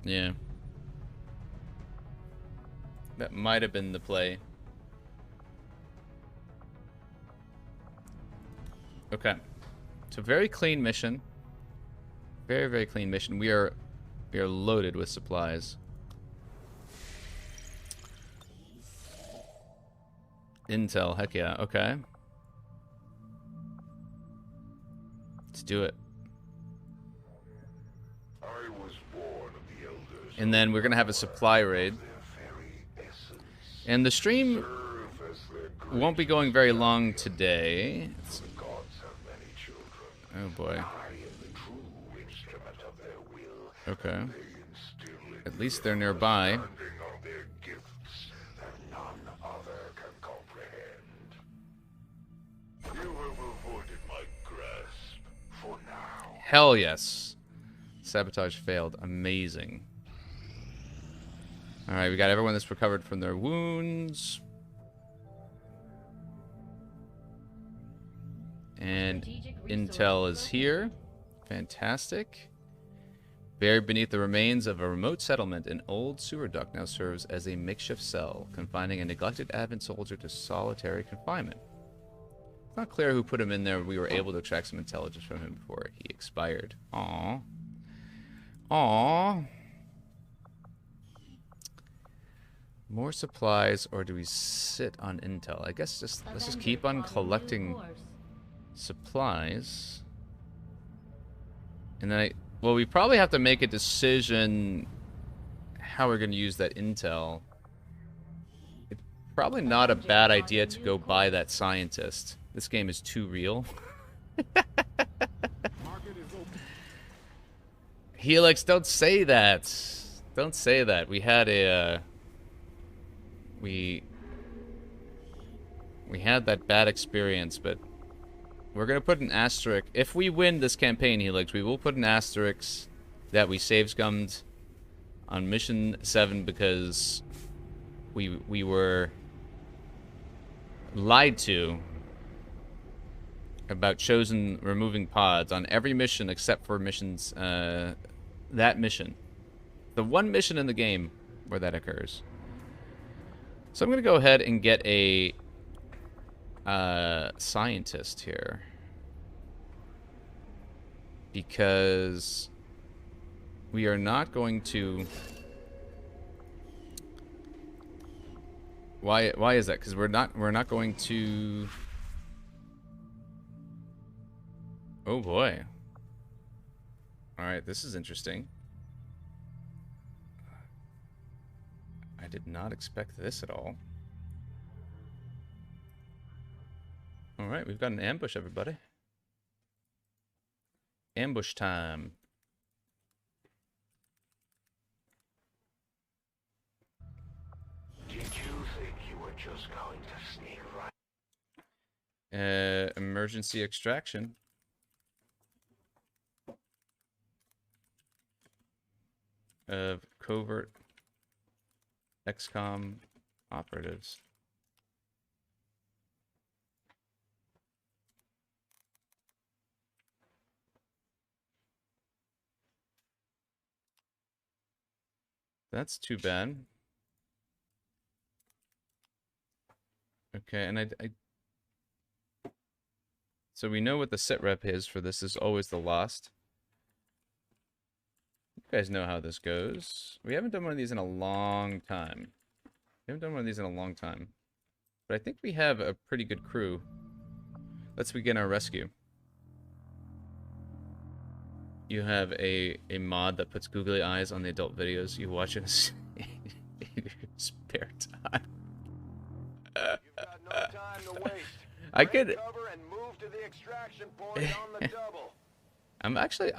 Speaker 1: Yeah. That might have been the play. Okay. So very clean mission. Very, very clean mission. We are loaded with supplies. Intel, heck yeah. Okay. Let's do it.
Speaker 3: I was born of the elders.
Speaker 1: And then we're gonna have a supply raid. And the stream won't be going very long today.
Speaker 3: The gods have many children.
Speaker 1: Oh boy.
Speaker 3: I am the true instrument of their will.
Speaker 1: Okay.
Speaker 3: They instill in
Speaker 1: At least they're nearby.
Speaker 3: understanding of their gifts that none other can comprehend. You have avoided my grasp for now.
Speaker 1: Hell yes. Sabotage failed. Amazing. Alright, we got everyone that's recovered from their wounds. And
Speaker 4: Strategic
Speaker 1: Intel
Speaker 4: resource
Speaker 1: is here. Fantastic. Buried beneath the remains of a remote settlement, an old sewer duct now serves as a makeshift cell, confining a neglected Advent soldier to solitary confinement. It's not clear who put him in there. We were able to extract some intelligence from him before he expired. Aww. Aww. More supplies, or do we sit on intel? I guess let's just keep on collecting supplies. And then well, we probably have to make a decision how we're going to use that intel. It's probably not a bad idea to go buy that scientist. This game is too real. Helix, don't say that. Don't say that. We had a we had that bad experience, but we're gonna put an asterisk. If we win this campaign, Helix, we will put an asterisk that we save scummed on mission 7 because we were lied to about chosen removing pods on every mission except for missions, that mission. The one mission in the game where that occurs. So I'm going to go ahead and get a scientist here. Because we are not going to... Why is that? Because we're not going to... Oh boy. Alright, this is interesting. I did not expect this at all. Alright, we've got an ambush, everybody. Ambush time.
Speaker 3: Did you think you were just going to sneak right?
Speaker 1: Emergency extraction. Of covert XCOM operatives. That's too bad. Okay, and I so we know what the sit rep is for this. Is always the Lost. You guys know how this goes. We haven't done one of these in a long time. We haven't done one of these in a long time. But I think we have a pretty good crew. Let's begin our rescue. You have a mod that puts googly eyes on the adult videos you watch in your spare time.
Speaker 8: You've got no time to waste.
Speaker 1: I could...
Speaker 8: Cover and move to the extraction point on the double.
Speaker 1: I'm actually...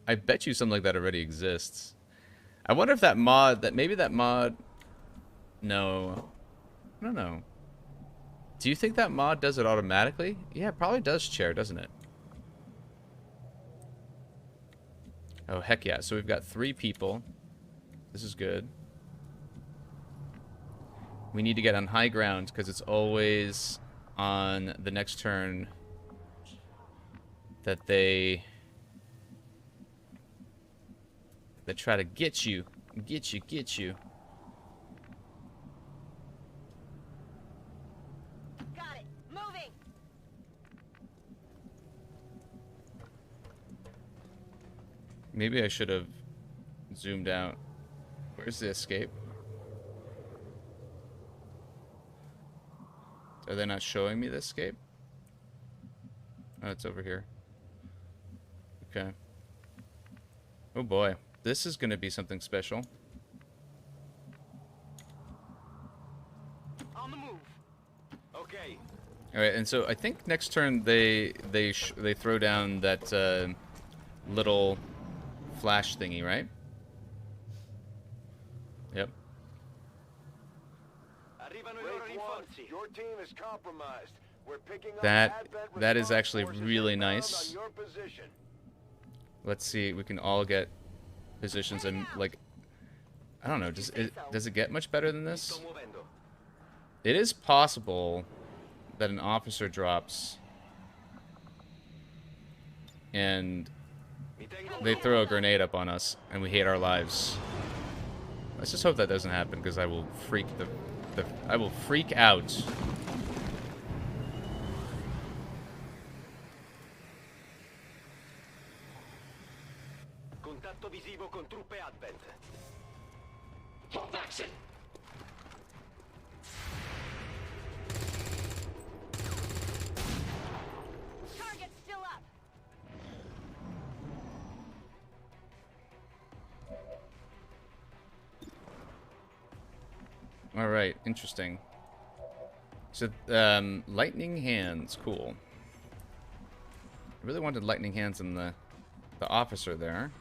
Speaker 1: I bet you something like that already exists. I wonder if that mod... Maybe that mod... No. I don't know. Do you think that mod does it automatically? Yeah, it probably does, Chair, doesn't it? Oh, heck yeah. So we've got 3 people. This is good. We need to get on high ground because it's always on the next turn that they try to get you. Get you.
Speaker 9: Got it. Moving.
Speaker 1: Maybe I should have zoomed out. Where's the escape? Are they not showing me the escape? Oh, it's over here. Okay. Oh boy. This is going to be something special.
Speaker 7: On the move.
Speaker 8: Okay.
Speaker 1: All right, and so I think next turn they throw down that little flash thingy, right? Yep.
Speaker 8: Your team is compromised. We're picking up
Speaker 1: That is actually really nice.
Speaker 8: on your position.
Speaker 1: Let's see. We can all get positions and like I don't know. Does it get much better than this? It is possible that an officer drops and they throw a grenade up on us and we hate our lives. Let's just hope that doesn't happen, because I will freak I will freak out.
Speaker 8: Contatto visivo con truppe Advent.
Speaker 9: Target's still up.
Speaker 1: Alright, interesting. So, lightning hands, cool. I really wanted lightning hands in the officer there.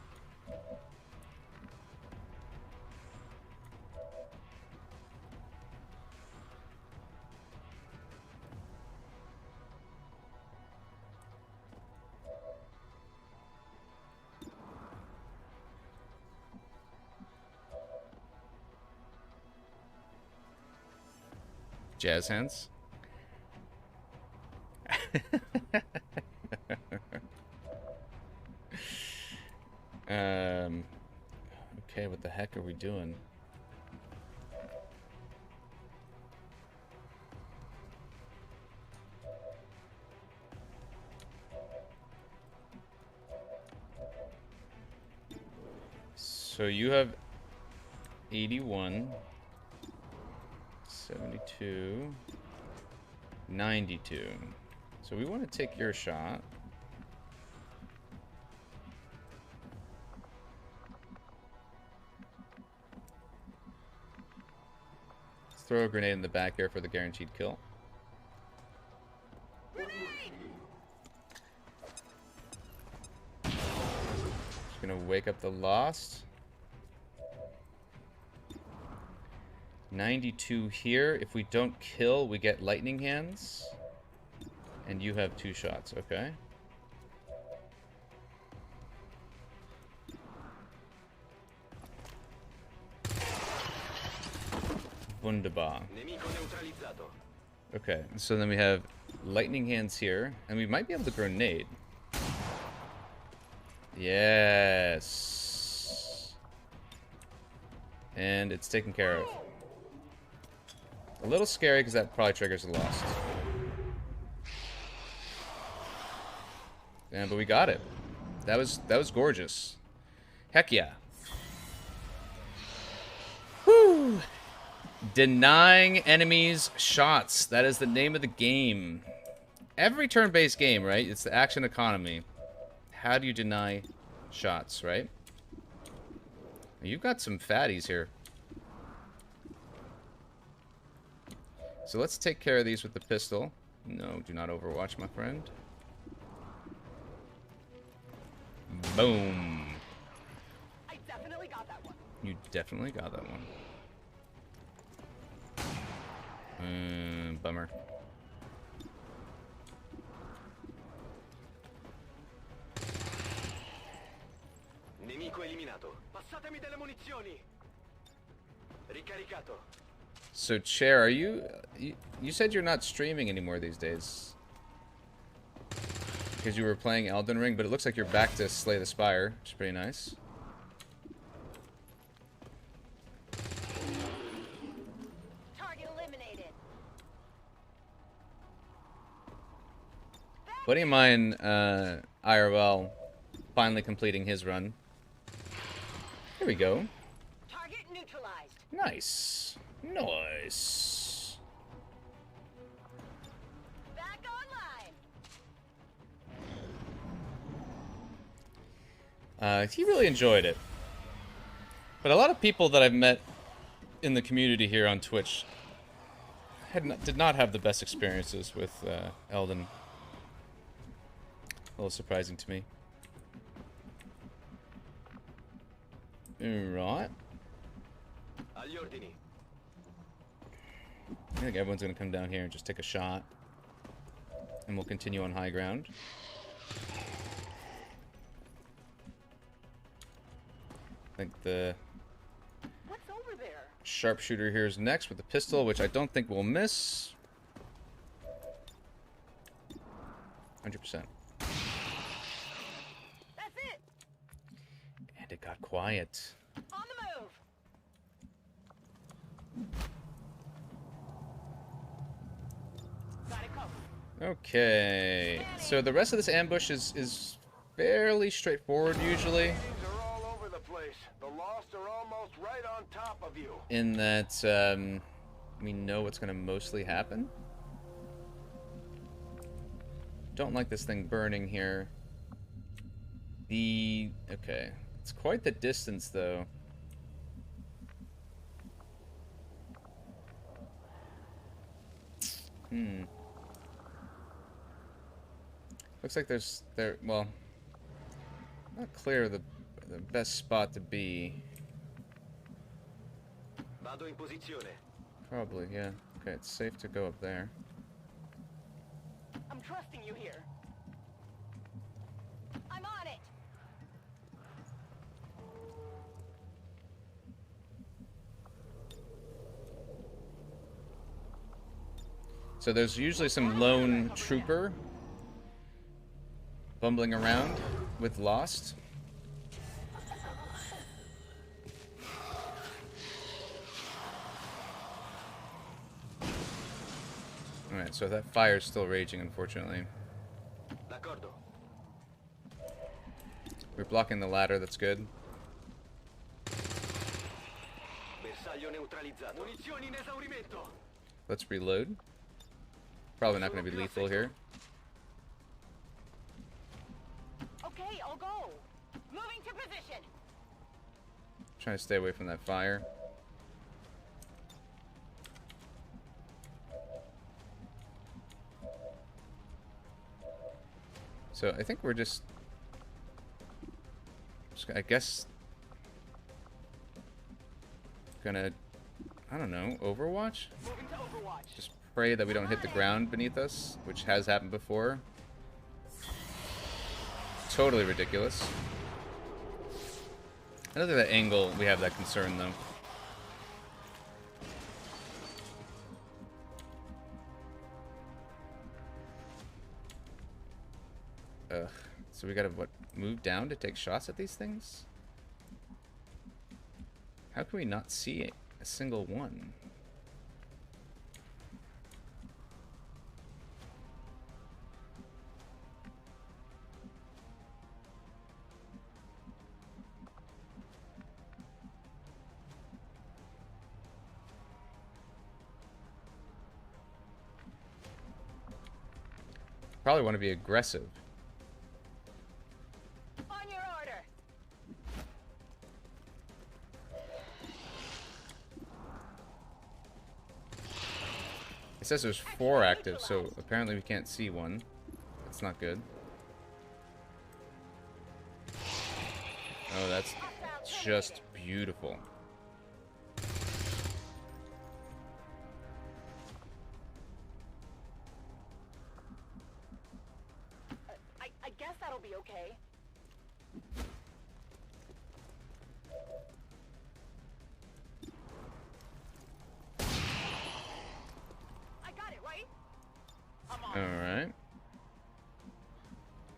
Speaker 1: Jazz hands. Okay, what the heck are we doing? So you have 81, 72, 92. So we want to take your shot. Let's throw a grenade in the back here for the guaranteed kill. Just gonna wake up the Lost. 92 here. If we don't kill, we get lightning hands. And you have 2 shots, okay? Wunderbar. Okay, so then we have lightning hands here, and we might be able to grenade. Yes. And it's taken care of. A little scary because that probably triggers a Lost. Yeah, but we got it. That was gorgeous. Heck yeah. Whew. Denying enemies shots. That is the name of the game. Every turn-based game, right? It's the action economy. How do you deny shots, right? You've got some fatties here. So let's take care of these with the pistol. No, do not overwatch, my friend. Boom.
Speaker 9: I definitely got that one.
Speaker 1: You definitely got that one. Bummer.
Speaker 8: Nemico eliminato. Passatemi delle munizioni. Ricaricato.
Speaker 1: So, Chair, are you said you're not streaming anymore these days. Because you were playing Elden Ring, but it looks like you're back to Slay the Spire, which is pretty nice.
Speaker 9: Target eliminated.
Speaker 1: Buddy of mine, IRL, finally completing his run. Here we go.
Speaker 9: Target neutralized.
Speaker 1: Nice. Nice.
Speaker 9: Back online.
Speaker 1: He really enjoyed it. But a lot of people that I've met in the community here on Twitch did not have the best experiences with Elden. A little surprising to me. Right.
Speaker 8: Agli ordini.
Speaker 1: I think everyone's going to come down here and just take a shot. And we'll continue on high ground. I think the
Speaker 9: What's over there?
Speaker 1: sharpshooter here is next with the pistol, which I don't think we'll miss. 100%.
Speaker 9: That's it.
Speaker 1: got quiet.
Speaker 9: On the move. Got it covered.
Speaker 1: Okay. So the rest of this ambush is fairly straightforward usually.
Speaker 8: Things are all over the place. The Lost are almost right on top of you.
Speaker 1: In that we know what's going to mostly happen. Don't like this thing burning here. Okay. It's quite the distance, though. Looks like well, not clear the best spot to be.
Speaker 8: Vado in posizione.
Speaker 1: Probably, yeah. Okay, it's safe to go up there.
Speaker 9: I'm trusting you here. I'm on it.
Speaker 1: So there's usually some lone trooper bumbling around with Lost. Alright, so that fire's still raging, unfortunately.
Speaker 8: D'accordo.
Speaker 1: We're blocking the ladder, that's good.
Speaker 8: Bersaglio neutralizzato. Munizioni in esaurimento.
Speaker 1: Let's reload. Probably not going to be lethal here.
Speaker 9: Okay, I'll go. Moving to position.
Speaker 1: Trying to stay away from that fire. So I think we're just I guess, gonna, I don't know, Overwatch?
Speaker 9: Moving to Overwatch.
Speaker 1: Just pray that we don't hit the ground beneath us, which has happened before. Totally ridiculous. I don't think that angle we have that concern, though. Ugh. So we gotta, what, move down to take shots at these things? How can we not see a single one? Probably want to be aggressive.
Speaker 9: On your order.
Speaker 1: It says there's 4 active, so apparently we can't see one. That's not good. Oh, that's just beautiful.
Speaker 9: I guess that'll be okay. I got it, right? I'm on.
Speaker 1: Alright.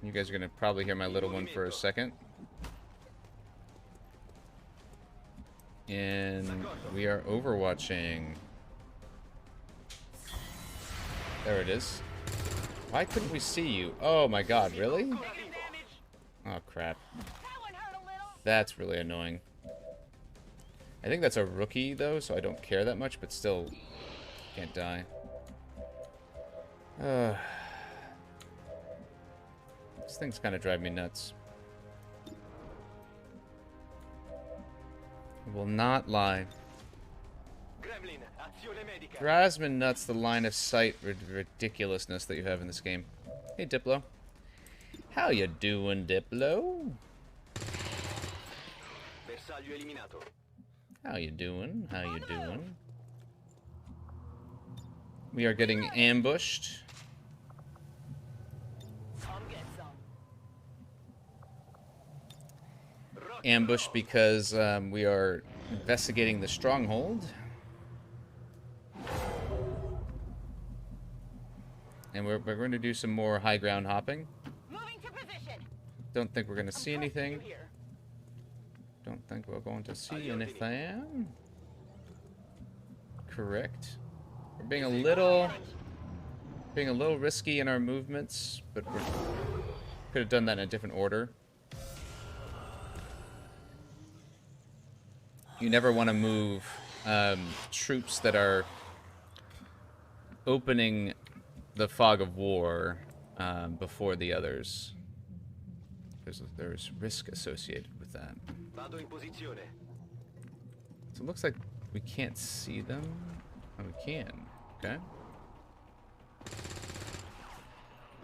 Speaker 1: You guys are gonna probably hear my little one for a second. And we are overwatching. There it is. Why couldn't we see you? Oh my god, really? Oh crap. That's really annoying. I think that's a rookie though, so I don't care that much, but still can't die. These things kind of drive me nuts. I will not lie. Drives me nuts, the line of sight ridiculousness that you have in this game. Hey, Diplo. How you doing, Diplo? How you doing? How you doing? We are getting ambushed.
Speaker 9: Come get some.
Speaker 1: Ambushed because we are investigating the stronghold. And we're going to do some more high ground hopping.
Speaker 9: Moving to position.
Speaker 1: Don't think we're going to see anything. Don't think we're going to see anything. Correct. We're being a little risky in our movements, but we could have done that in a different order. You never want to move troops that are opening the fog of war before the others. There's risk associated with that. So it looks like we can't see them. Oh, we can. Okay.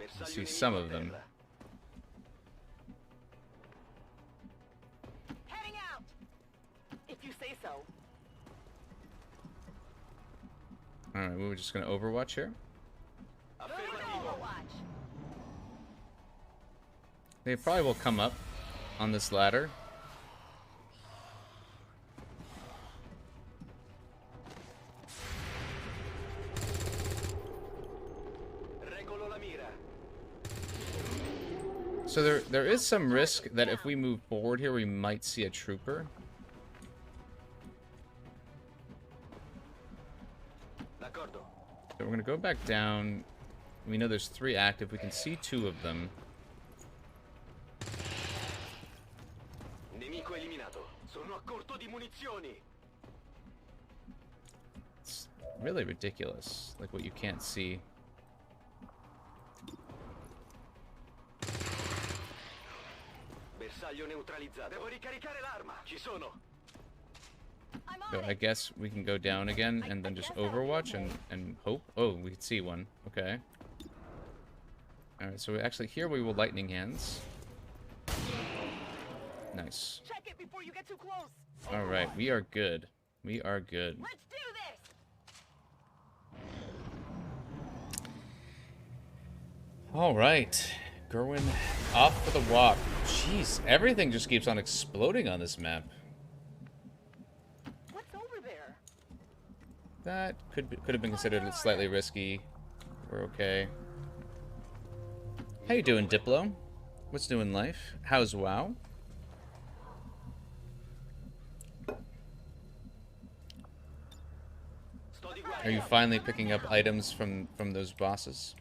Speaker 1: You see some of them.
Speaker 5: Heading out. If you say so.
Speaker 1: Alright, we were just gonna overwatch here.
Speaker 5: Overwatch.
Speaker 1: They probably will come up on this ladder. So there is some risk that if we move forward here, we might see a trooper. So we're gonna go back down. We know there's 3 active. We can see 2 of them. It's really ridiculous, like what you can't see. So I guess we can go down again and then just overwatch and hope. Oh, we can see one. Okay. Alright, so actually here we will lightning hands. Nice.
Speaker 5: Check it before you get too close.
Speaker 1: Alright, we are good. We are good.
Speaker 5: Let's do this.
Speaker 1: Alright. Gerwin off for the walk. Jeez, everything just keeps on exploding on this map.
Speaker 5: What's over there?
Speaker 1: That could have been considered slightly risky. We're okay. How you doing, Diplo? What's new in life? How's WoW? Are you finally picking up items from those bosses?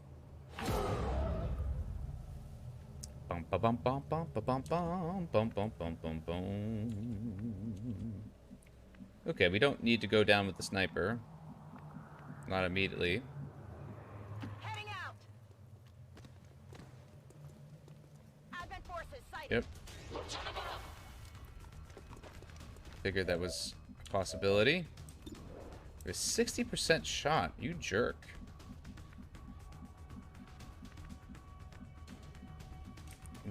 Speaker 1: Bum ba bum bum bum ba bum bum bum bum bum bum bum. Okay, we don't need to go down with the sniper. Not immediately.
Speaker 5: Heading out. Advent forces sighted.
Speaker 1: Yep. Figured that was a possibility. There's 60% shot. You jerk.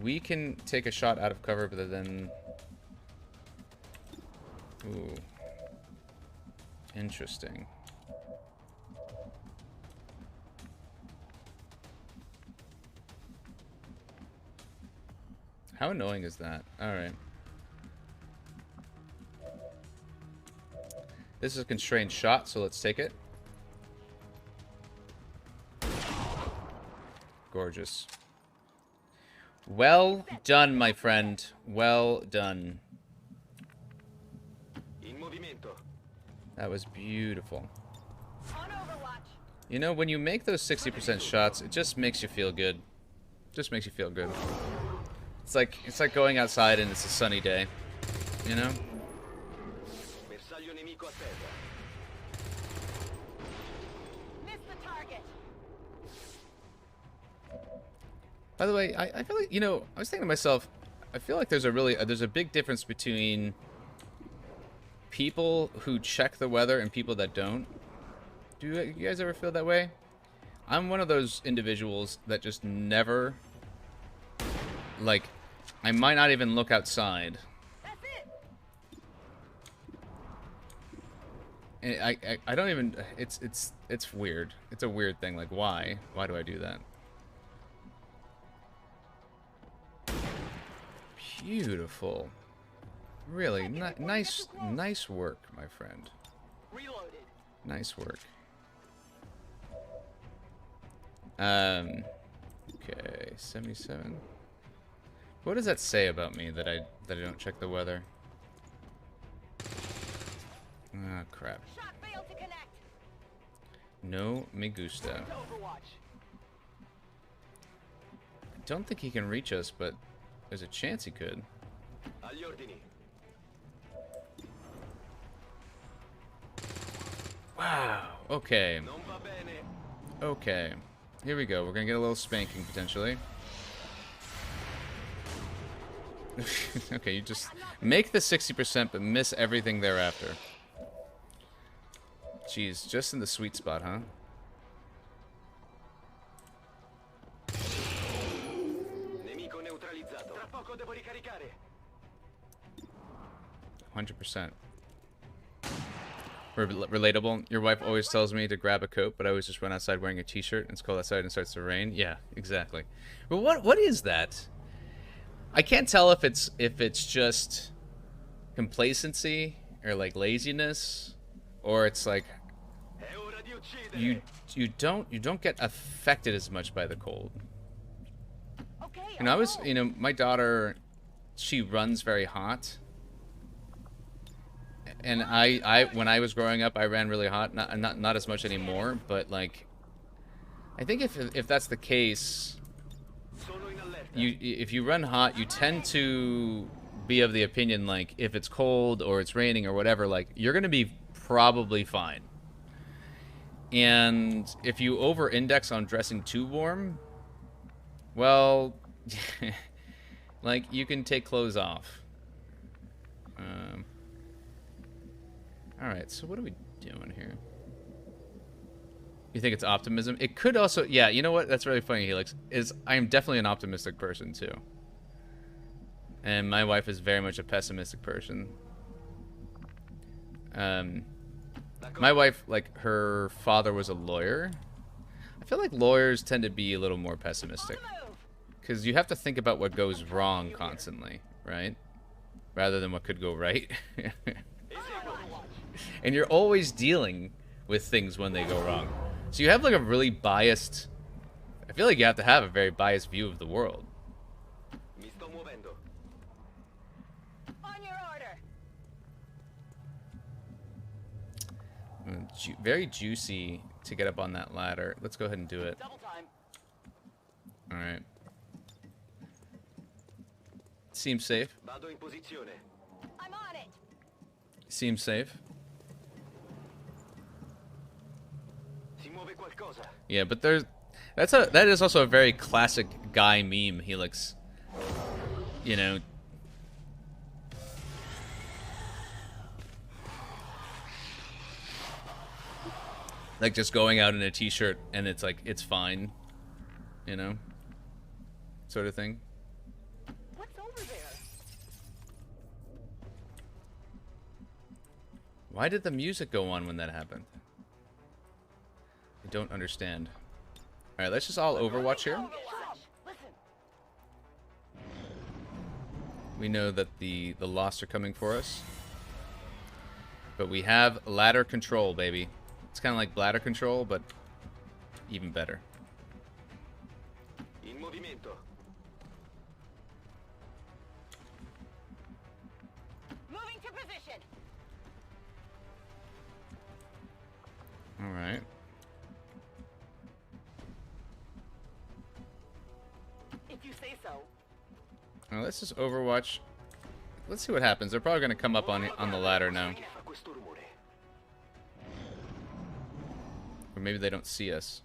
Speaker 1: We can take a shot out of cover, but then... Ooh. Interesting. How annoying is that? Alright. This is a constrained shot, so let's take it. Gorgeous. Well done, my friend. Well done. That was beautiful.
Speaker 5: On Overwatch.
Speaker 1: You know, when you make those 60% shots, it just makes you feel good. Just makes you feel good. It's like going outside and it's a sunny day. You know?
Speaker 5: Miss the target.
Speaker 1: By the way, I feel like, you know, I was thinking to myself, I feel like there's a big difference between people who check the weather and people that don't. Do you guys ever feel that way? I'm one of those individuals that just never, like, I might not even look outside.
Speaker 5: That's it.
Speaker 1: And I don't even, it's weird. It's a weird thing. Like, why? Why do I do that? Beautiful. Really nice work, my friend.
Speaker 5: Reloaded.
Speaker 1: Nice work. Okay, 77. What does that say about me that I don't check the weather? Ah, crap.
Speaker 9: Shot failed to connect.
Speaker 1: No me gusta.
Speaker 5: Overwatch.
Speaker 1: I don't think he can reach us, but there's a chance he could.
Speaker 8: Agli ordini.
Speaker 1: Wow. Okay.
Speaker 8: Non va bene.
Speaker 1: Okay. Here we go. We're gonna get a little spanking, potentially. Okay, you just make the 60%, but miss everything thereafter. Jeez, just in the sweet spot, huh?
Speaker 8: Nemico neutralizzato. Tra poco devo ricaricare.
Speaker 1: 100%. Relatable. Your wife always tells me to grab a coat, but I always just run outside wearing a t-shirt, and it's cold outside and it starts to rain. Yeah, exactly. But what is that? I can't tell if it's just complacency or like laziness, or it's like
Speaker 8: È ora di uccidere.
Speaker 1: you don't get affected as much by the cold.
Speaker 9: Okay,
Speaker 1: You know, my daughter, she runs very hot. And I when I was growing up, I ran really hot. Not as much anymore, but like, I think if that's the case,
Speaker 8: Sono in allerta.
Speaker 1: if you run hot, you tend to be of the opinion like if it's cold or it's raining or whatever, like you're gonna be probably fine. And if you over-index on dressing too warm, well, like you can take clothes off. Alright, so what are we doing here? You think it's optimism? It could also... Yeah, you know what? That's really funny, Helix. I am definitely an optimistic person, too. And my wife is very much a pessimistic person. My wife, like, her father was a lawyer. I feel like lawyers tend to be a little more pessimistic. Because you have to think about what goes wrong constantly, right? Rather than what could go right. And you're always dealing with things when they go wrong. So you have like a really biased... I feel like you have to have a very biased view of the world.
Speaker 8: Mi sto muovendo.
Speaker 9: On your order.
Speaker 1: Very juicy to get up on that ladder. Let's go ahead and do it.
Speaker 5: Double time.
Speaker 1: Alright. Seems safe.
Speaker 8: Vado in posizione.
Speaker 9: I'm on it.
Speaker 1: Seems safe.
Speaker 8: Si muove qualcosa.
Speaker 1: Yeah, but that is also a very classic guy meme, Helix. You know. Like just going out in a t-shirt and it's like it's fine. You know? Sort of thing.
Speaker 9: What's over there?
Speaker 1: Why did the music go on when that happened? I don't understand. Alright, let's just all Overwatch here.
Speaker 9: Listen.
Speaker 1: We know that the Lost are coming for us. But we have ladder control, baby. It's kind of like bladder control, but even better.
Speaker 8: In movimento.
Speaker 9: Moving to position.
Speaker 1: Alright.
Speaker 9: If you say so.
Speaker 1: Now let's just Overwatch. Let's see what happens. They're probably going to come up on the ladder now.
Speaker 8: Che fa questo rumore?
Speaker 1: Or maybe they don't see us.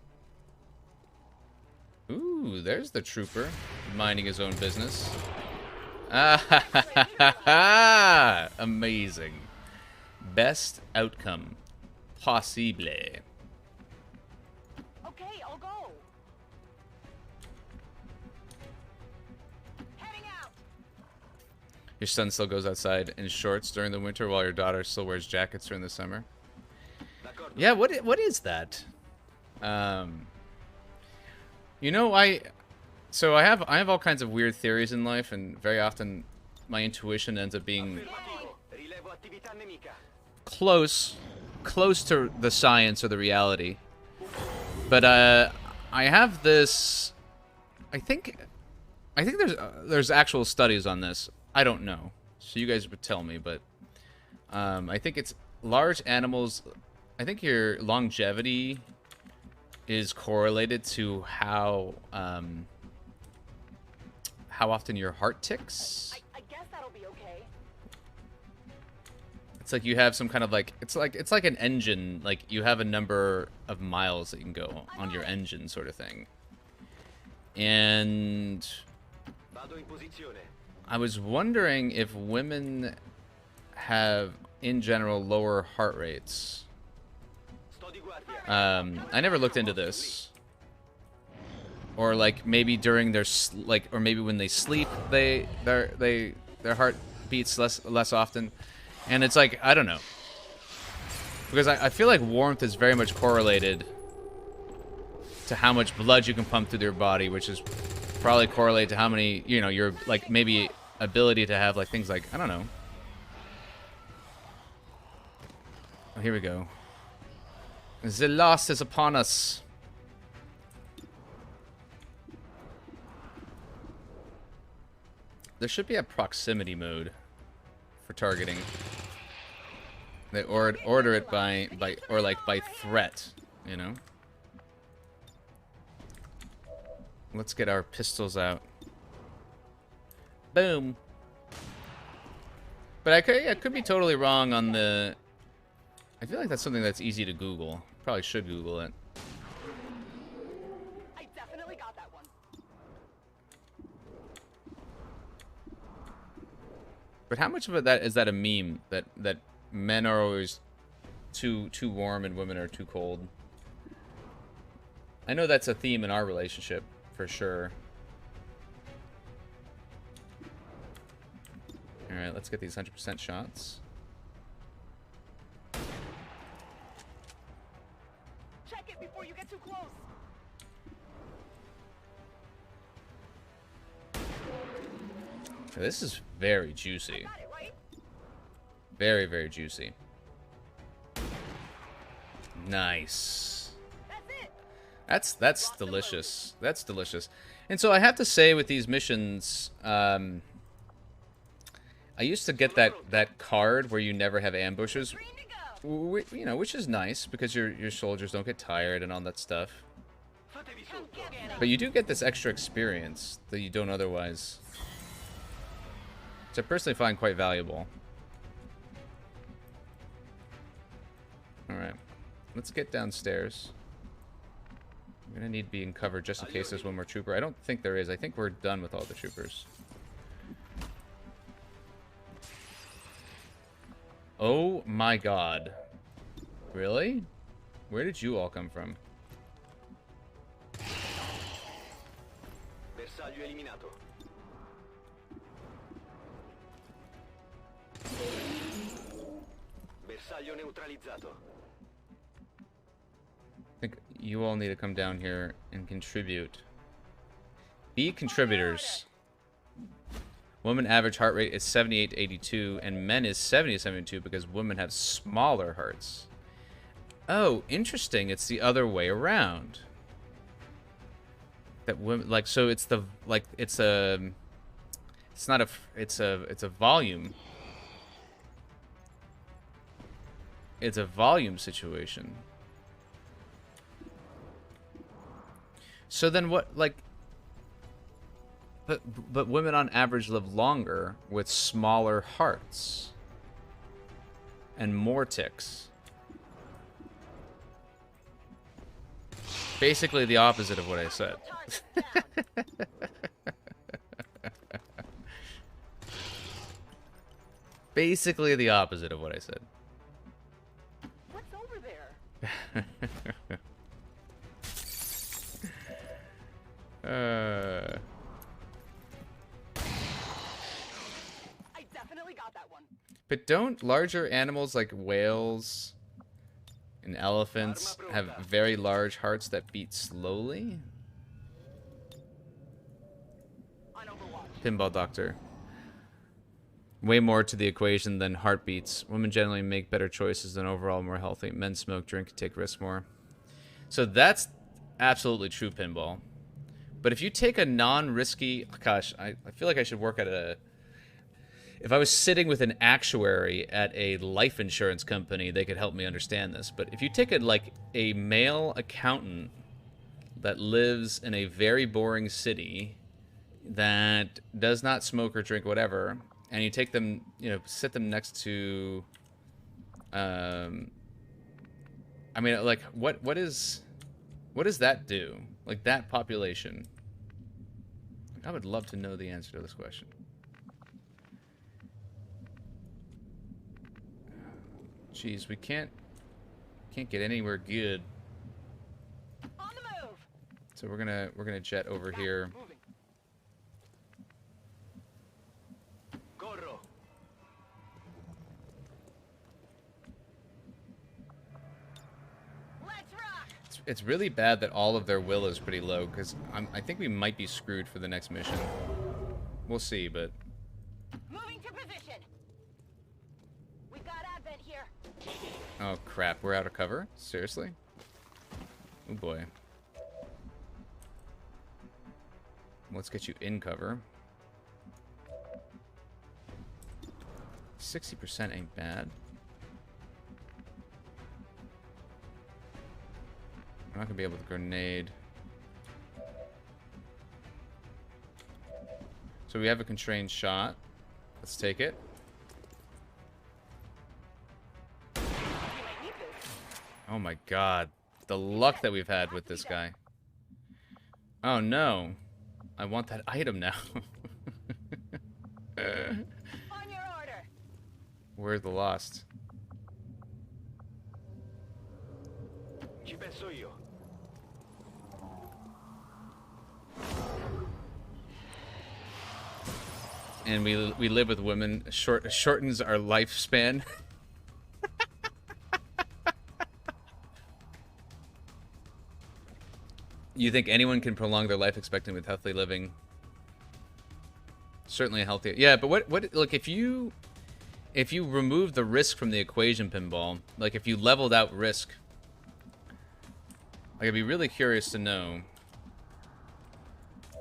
Speaker 1: Ooh, there's the trooper. Minding his own business. Ah, ha, ha, ha, ha, ha. Amazing. Best outcome possible.
Speaker 9: Okay, I'll go. Heading out.
Speaker 1: Your son still goes outside in shorts during the winter while your daughter still wears jackets during the summer. Yeah, what is that? You know, I have all kinds of weird theories in life, and very often my intuition ends up being
Speaker 8: Rilevo attività nemica.
Speaker 1: close to the science or the reality. But I have this. I think there's actual studies on this. I don't know, so you guys would tell me. But I think it's large animals, I think your longevity is correlated to how often your heart ticks.
Speaker 5: I guess that'll be okay.
Speaker 1: It's like you have some kind of like it's like an engine. Like you have a number of miles that you can go on your engine, sort of thing. And I was wondering if women have, in general, lower heart rates. I never looked into this. Or like maybe during their or maybe when they sleep, their heart beats less often. And it's like, I don't know. Because I feel like warmth is very much correlated to how much blood you can pump through your body, which is probably correlated to how many, you know, your, like, maybe ability to have, like, things like, I don't know. Oh, here we go. The loss is upon us. There should be a proximity mode for targeting. They order it by threat, you know. Let's get our pistols out. Boom. But I could be totally wrong on the. I feel like that's something that's easy to Google. Probably should Google it.
Speaker 5: I definitely got that one.
Speaker 1: But how much of it is that a meme that men are always too warm and women are too cold? I know that's a theme in our relationship for sure. All right, let's get these 100% shots.
Speaker 5: Check it before you get too close.
Speaker 1: This is very juicy.
Speaker 5: Got it, right?
Speaker 1: Very, very juicy. Nice.
Speaker 5: That's it.
Speaker 1: That's delicious. That's delicious. And so I have to say, with these missions, I used to get that card where you never have ambushes,
Speaker 5: Green to go.
Speaker 1: you know, which is nice because your soldiers don't get tired and all that stuff.
Speaker 5: Come get me.
Speaker 1: But you do get this extra experience that you don't otherwise, which I personally find quite valuable. All right, let's get downstairs. I'm gonna need being covered just in case there's one more trooper. I don't think there is. I think we're done with all the troopers. Oh my god. Really? Where did you all come from?
Speaker 8: Bersaglio eliminato. Bersaglio neutralizzato.
Speaker 1: I think you all need to come down here and contribute. Be contributors. Women average heart rate is 78 to 82, and men is 70 to 72 because women have smaller hearts. Oh, interesting. It's the other way around. That women, like, so it's the, like, it's a volume. It's a volume situation. So then what, like, but women on average live longer with smaller hearts and more ticks. Basically the opposite of what I said. Basically the opposite of what I said.
Speaker 5: What's over there? I definitely got that one.
Speaker 1: But don't larger animals like whales and elephants have very large hearts that beat slowly?
Speaker 5: On Overwatch.
Speaker 1: Pinball Doctor. Way more to the equation than heartbeats. Women generally make better choices than overall more healthy. Men smoke, drink, and take risks more. So that's absolutely true, Pinball. But if you take a non-risky... Gosh, I feel like I should work at a... if I was sitting with an actuary at a life insurance company, they could help me understand this. But if you take a male accountant that lives in a very boring city that does not smoke or drink whatever, and you take them, sit them next to, I mean, like, what does that do? Like, that population. I would love to know the answer to this question. Jeez, we can't get anywhere good.
Speaker 9: On the move.
Speaker 1: So we're gonna jet over here.
Speaker 7: Moving. Corro.
Speaker 9: Let's rock.
Speaker 1: It's really bad that all of their will is pretty low, because I think we might be screwed for the next mission. We'll see, but...
Speaker 9: Moving to position. We've got advent here.
Speaker 1: Oh, crap. We're out of cover? Seriously? Oh, boy. Let's get you in cover. 60% ain't bad. I'm not gonna be able to grenade. So we have a constrained shot. Let's take it. Oh my god. The luck that we've had with this guy. Oh no. I want that item now.
Speaker 9: On your order.
Speaker 1: Where's the lost?
Speaker 8: Ci penso io.
Speaker 1: And we live with women. Shortens our lifespan. You think anyone can prolong their life expectancy with healthy living? Certainly a healthy. Yeah, but what look, if you remove the risk from the equation, Pinball, like if you leveled out risk, like I'd be really curious to know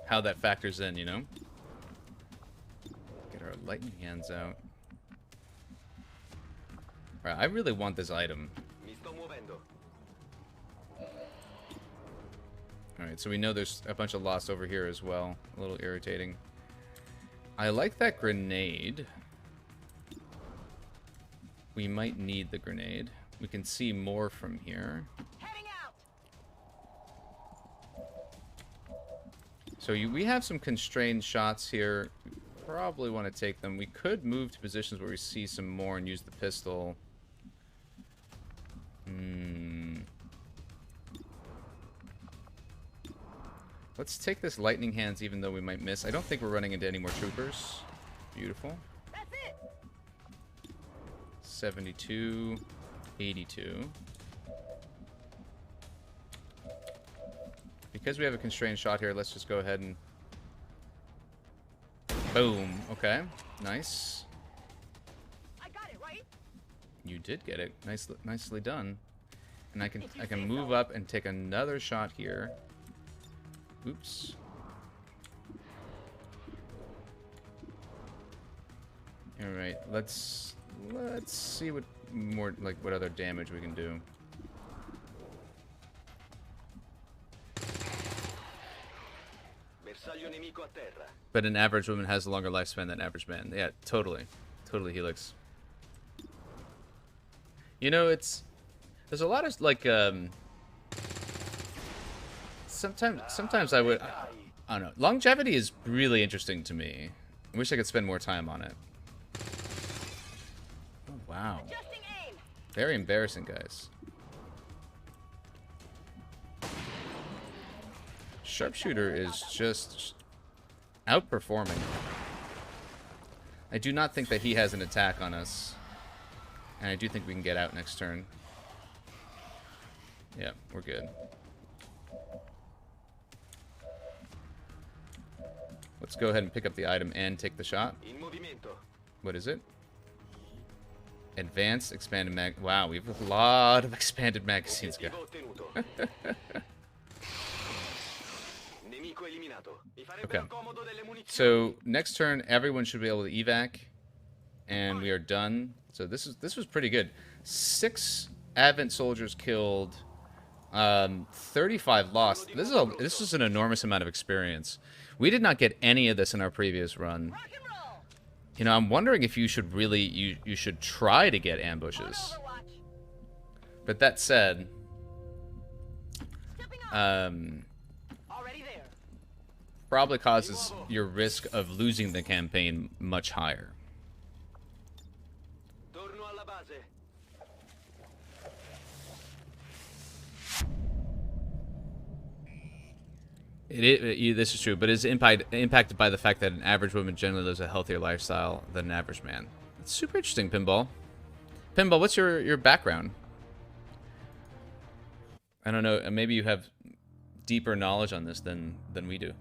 Speaker 1: how that factors in, you know? Get our lightning hands out. Alright, I really want this item.
Speaker 8: Mi sto muovendo.
Speaker 1: Alright, so we know there's a bunch of lost over here as well. A little irritating. I like that grenade. We might need the grenade. We can see more from here.
Speaker 9: Heading out.
Speaker 1: So we have some constrained shots here. We probably want to take them. We could move to positions where we see some more and use the pistol. Let's take this lightning hands even though we might miss. I don't think we're running into any more troopers. Beautiful.
Speaker 9: That's it.
Speaker 1: 72, 82. Because we have a constrained shot here, let's just go ahead and... Boom. Okay. Nice.
Speaker 9: I got it, right?
Speaker 1: You did get it. Nicely done. And I can move up and take another shot here. Oops. All right, let's see what more, like, what other damage we can do.
Speaker 8: Bersaglio nemico a terra.
Speaker 1: But an average woman has a longer lifespan than average man. Yeah, totally, Helix. You know, there's a lot of like Sometimes I would, I don't know. Longevity is really interesting to me. I wish I could spend more time on it. Oh, wow.
Speaker 9: Adjusting aim.
Speaker 1: Very embarrassing, guys. Sharpshooter is just outperforming. I do not think that he has an attack on us. And I do think we can get out next turn. Yeah, we're good. Let's go ahead and pick up the item and take the shot.
Speaker 8: In movimento.
Speaker 1: What is it? Advanced expanded mag. Wow, we have a lot of expanded magazines, guys.
Speaker 8: Obiettivo ottenuto. Nemico eliminato. Mi farebbero
Speaker 1: Okay.
Speaker 8: comodo delle munizioni.
Speaker 1: So next turn, everyone should be able to evac. and we are done. So this was pretty good. 6 Advent soldiers killed, 35 lost. This is an enormous amount of experience. We did not get any of this in our previous run. You know, I'm wondering if you should really you should try to get ambushes. But that said, probably causes your risk of losing the campaign much higher. This is true, but it's impacted by the fact that an average woman generally lives a healthier lifestyle than an average man. It's super interesting, Pinball. Pinball, what's your background? I don't know. Maybe you have deeper knowledge on this than we do.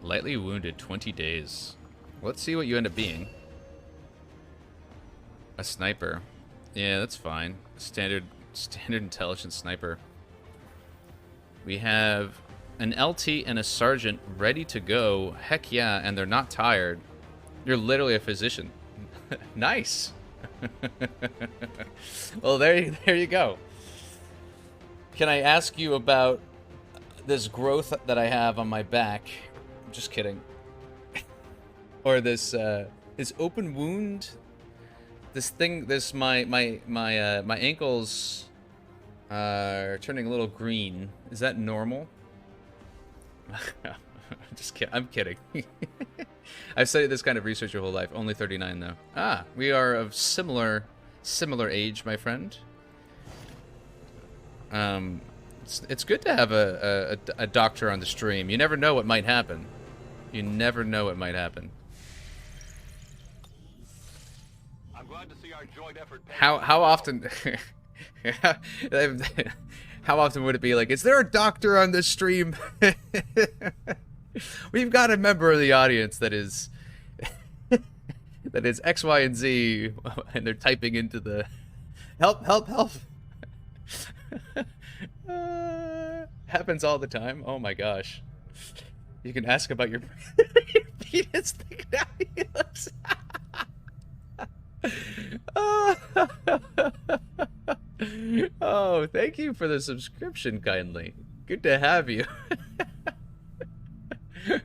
Speaker 1: Lightly wounded, 20 days. Let's see what you end up being. A sniper. Yeah, that's fine. Standard intelligence sniper. We have an LT and a sergeant ready to go. Heck yeah, and they're not tired. You're literally a physician. Nice. Well, there you go. Can I ask you about this growth that I have on my back? I'm just kidding. Or this open wound. This thing, my ankles are turning a little green. Is that normal? Just kidding. I'm kidding. I've studied this kind of research your whole life. Only 39 though. Ah, we are of similar age, my friend. It's good to have a doctor on the stream. You never know what might happen. You never know what might happen.
Speaker 7: To see our joint effort
Speaker 1: how often how often would it be like, is there a doctor on this stream? We've got a member of the audience that is X, Y, and Z, and they're typing into the help. Happens all the time. Oh my gosh. You can ask about your penis thickness. Oh, thank you for the subscription, kindly. Good to have you.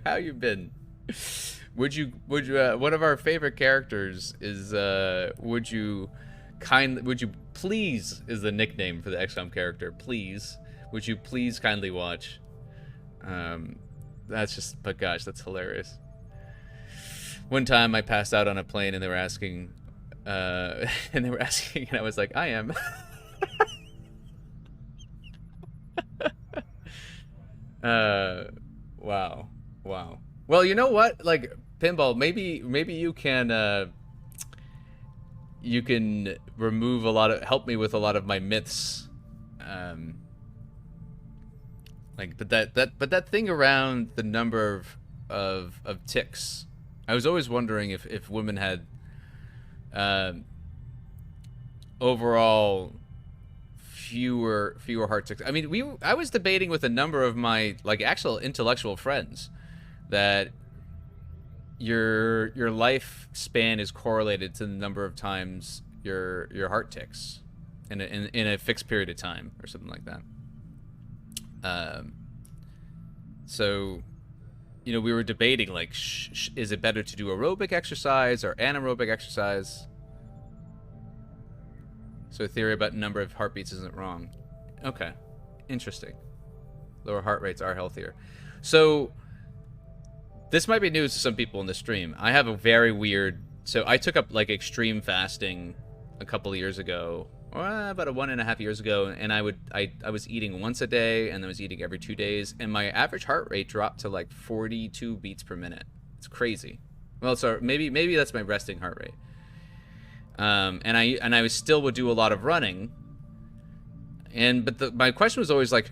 Speaker 1: How you been? Would you one of our favorite characters is would you please is the nickname for the XCOM character. Please, would you please kindly watch? That's just, but gosh, that's hilarious. One time I passed out on a plane and they were asking and I was like, I am. Wow. Well, you know what? Like, Pinball, maybe you can remove help me with a lot of my myths. Like, but that thing around the number of ticks. I was always wondering if women had overall fewer heart ticks. I mean, I was debating with a number of my actual intellectual friends that your lifespan is correlated to the number of times your heart ticks in a fixed period of time or something like that. So, you know, we were debating, like, is it better to do aerobic exercise or anaerobic exercise? So a theory about number of heartbeats isn't wrong. Okay. Interesting. Lower heart rates are healthier. So this might be news to some people in the stream. I have a very weird... So I took up, like, extreme fasting a couple of years ago. About 1.5 years ago, and I was eating once a day, and I was eating every 2 days, and my average heart rate dropped to like 42 beats per minute. It's crazy. Well, so maybe that's my resting heart rate. And I still would do a lot of running. But my question was always like,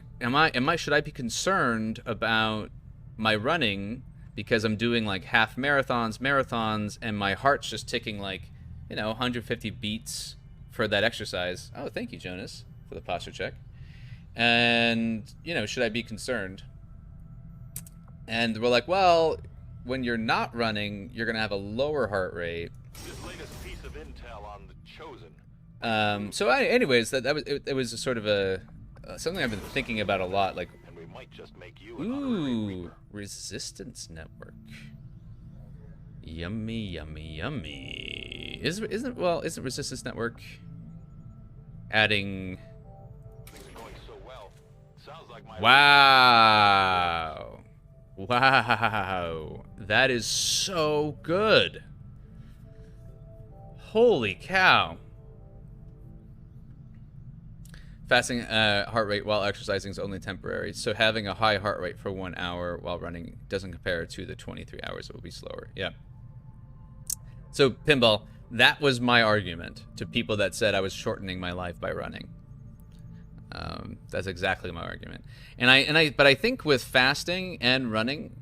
Speaker 1: should I be concerned about my running because I'm doing like half marathons, and my heart's just ticking like, 150 beats for that exercise. Oh, thank you, Jonas, for the posture check. And, should I be concerned? And we're like, well, when you're not running, you're gonna have a lower heart rate.
Speaker 7: This latest piece of intel on the Chosen.
Speaker 1: So anyways, it was a sort of a something I've been thinking about a lot. Like,
Speaker 7: And we might just make you an honorary
Speaker 1: ooh,
Speaker 7: Reaper.
Speaker 1: resistance network. Yummy, yummy, yummy. Isn't resistance network adding?
Speaker 7: Things are going so well. Sounds like my
Speaker 1: Wow. Wow. That is so good. Holy cow. Fasting heart rate while exercising is only temporary, so having a high heart rate for 1 hour while running doesn't compare to the 23 hours it will be slower. Yeah. So, Pinball, that was my argument to people that said I was shortening my life by running. That's exactly my argument. But I think with fasting and running,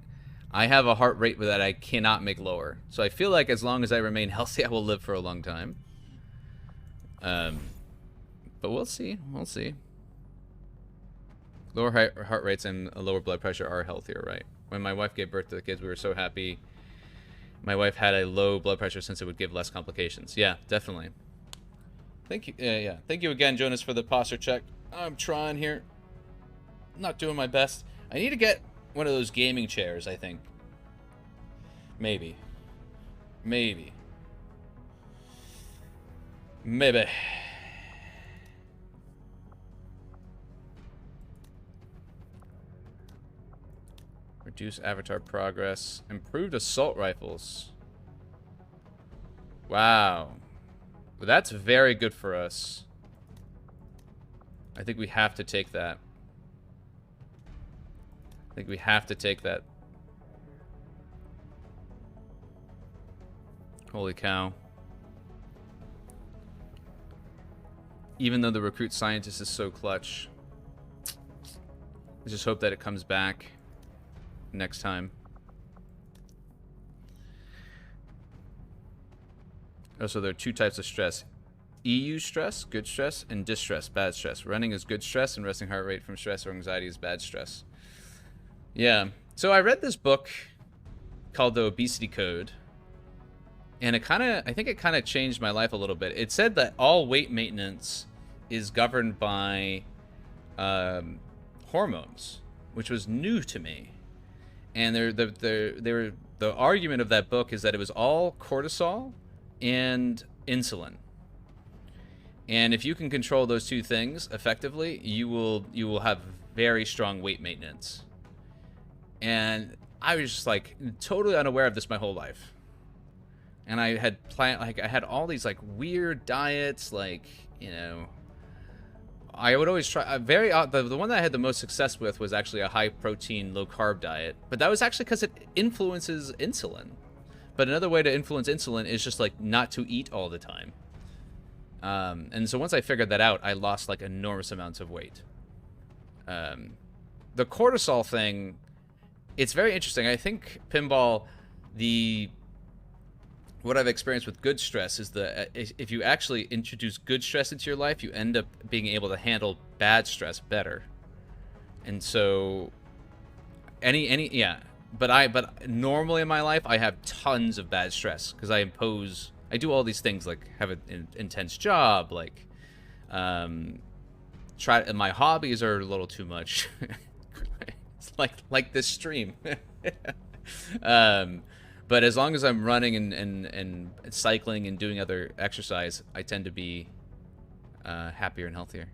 Speaker 1: I have a heart rate that I cannot make lower. So I feel like as long as I remain healthy, I will live for a long time. But we'll see. We'll see. Lower heart rates and lower blood pressure are healthier, right? When my wife gave birth to the kids, we were so happy. My wife had a low blood pressure since it would give less complications. Yeah, definitely. Thank you. Yeah. Thank you again, Jonas, for the posture check. I'm trying here. Not doing my best. I need to get one of those gaming chairs, I think. Maybe. Maybe. Reduce avatar progress. Improved assault rifles. Wow. Well, that's very good for us. I think we have to take that. I think we have to take that. Holy cow. Even though the recruit scientist is so clutch. I just hope that it comes back next time. Also, there are two types of stress. EU stress, good stress, and distress, bad stress. Running is good stress, and resting heart rate from stress or anxiety is bad stress. Yeah. So I read this book called The Obesity Code, and I think it kind of changed my life a little bit. It said that all weight maintenance is governed by hormones, which was new to me. And the argument of that book is that it was all cortisol and insulin. And if you can control those two things effectively, you will have very strong weight maintenance. And I was just like totally unaware of this my whole life. And I had I had all these like weird diets, like, you know, I would always try the one that I had the most success with was actually a high protein, low carb diet. But that was actually because it influences insulin. But another way to influence insulin is just like not to eat all the time. And so once I figured that out, I lost like enormous amounts of weight. The cortisol thing, it's very interesting. I think, Pinball, what I've experienced with good stress is if you actually introduce good stress into your life, you end up being able to handle bad stress better. And so but normally in my life I have tons of bad stress because I do all these things, like have an intense job, like my hobbies are a little too much. It's like this stream. But as long as I'm running and cycling and doing other exercise, I tend to be happier and healthier.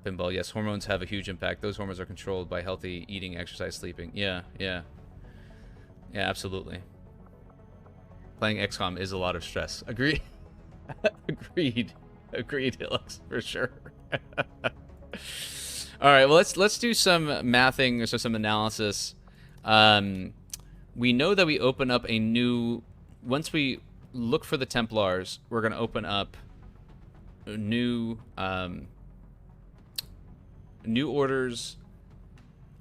Speaker 1: Pinball, yes, hormones have a huge impact. Those hormones are controlled by healthy eating, exercise, sleeping. Yeah, absolutely. Playing XCOM is a lot of stress. Agreed. Agreed, Alex, for sure. All right, well, let's do some mathing or some analysis. We know that we open up once we look for the Templars, we're going to open up new orders,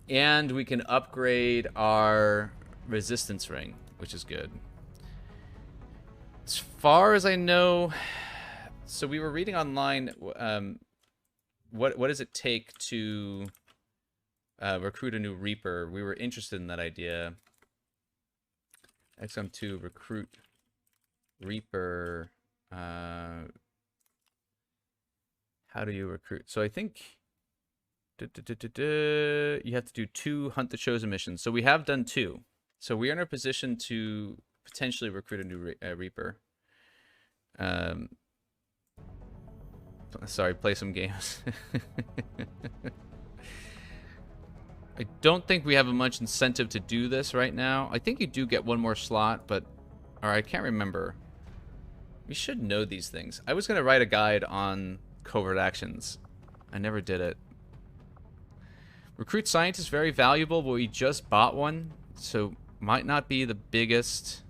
Speaker 1: and we can upgrade our resistance ring, which is good. As far as I know, so we were reading online, what does it take to recruit a new Reaper. We were interested in that idea. XCOM2 recruit Reaper. How do you recruit? So I think you have to do 2 Hunt the Chosen missions. So we have done 2. So we are in a position to potentially recruit a new Reaper. Sorry, play some games. I don't think we have much incentive to do this right now. I think you do get 1 more slot, but... Or I can't remember. We should know these things. I was going to write a guide on covert actions. I never did it. Recruit scientist, very valuable, but we just bought one. So, might not be the biggest...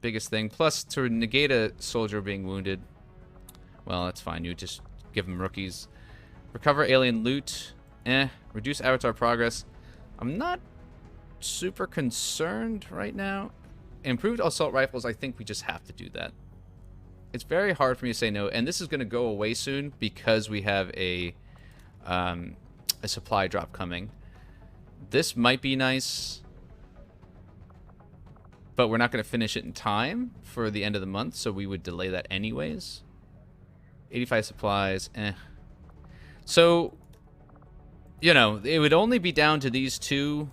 Speaker 1: biggest thing. Plus, to negate a soldier being wounded... Well, that's fine. You just give them rookies. Recover alien loot. Reduce avatar progress. I'm not super concerned right now. Improved assault rifles, I think we just have to do that. It's very hard for me to say no, and this is going to go away soon because we have a supply drop coming. This might be nice, but we're not going to finish it in time for the end of the month, so we would delay that anyways. 85 supplies, So, you know, it would only be down to these 2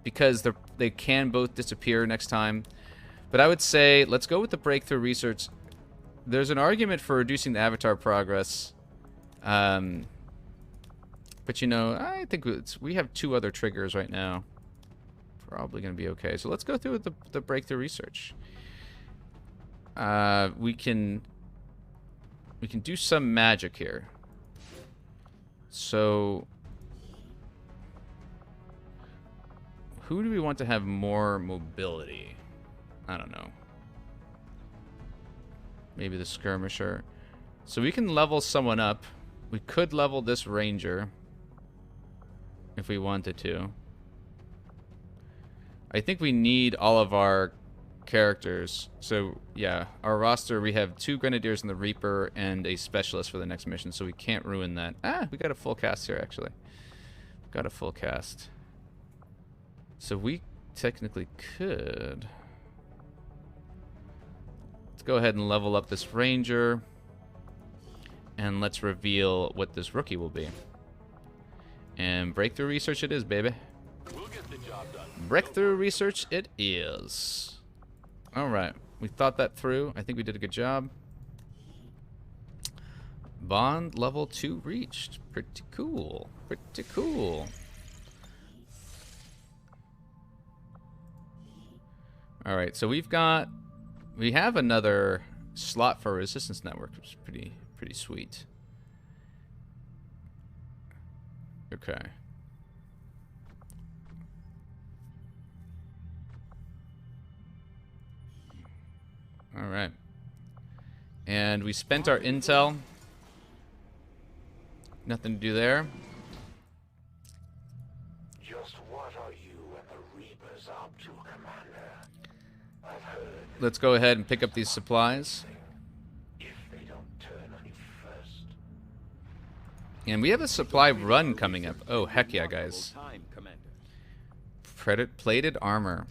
Speaker 1: because they can both disappear next time. But I would say, let's go with the breakthrough research. There's an argument for reducing the avatar progress. But, you know, I think we have 2 other triggers right now. Probably going to be okay. So let's go through with the breakthrough research. We can do some magic here. So, who do we want to have more mobility? I don't know. Maybe the skirmisher. So we can level someone up. We could level this ranger if we wanted to. I think we need all of our characters. So, yeah, our roster, we have 2 grenadiers and the Reaper and a specialist for the next mission, so we can't ruin that. We got a full cast here, actually. Got a full cast. So we technically could... Let's go ahead and level up this ranger. And let's reveal what this rookie will be. And breakthrough research it is, baby.
Speaker 7: We'll get the job done.
Speaker 1: Breakthrough research it is. Alright, we thought that through. I think we did a good job. Bond level 2 reached. Pretty cool. Pretty cool. Alright, so we have another slot for resistance network, which is pretty sweet. Okay. All right. And we spent our intel. Nothing to do there.
Speaker 3: Just what are you and the Reapers up to, Commander? I've heard
Speaker 1: Let's go ahead and pick up these supplies.
Speaker 3: if they don't turn on you first.
Speaker 1: And we have a supply run coming up. Oh, heck yeah, guys.
Speaker 6: Time, Commander.
Speaker 1: Plated armor.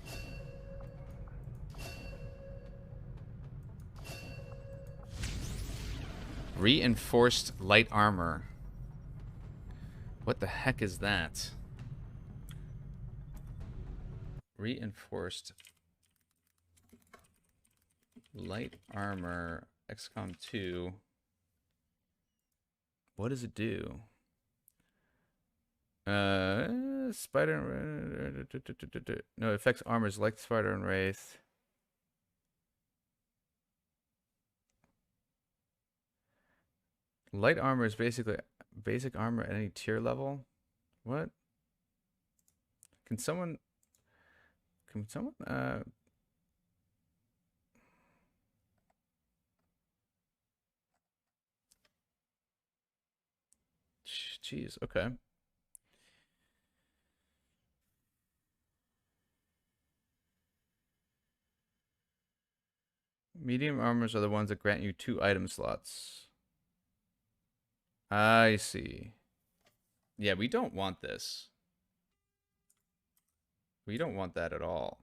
Speaker 1: Reinforced light armor. What the heck is that? Reinforced light armor, XCOM 2. What does it do? Spider. No, it affects armors like Spider and Wraith. Light armor is basically basic armor at any tier level. What? Can someone Jeez, okay. Medium armors are the ones that grant you 2 item slots. I see. Yeah, we don't want this. We don't want that at all.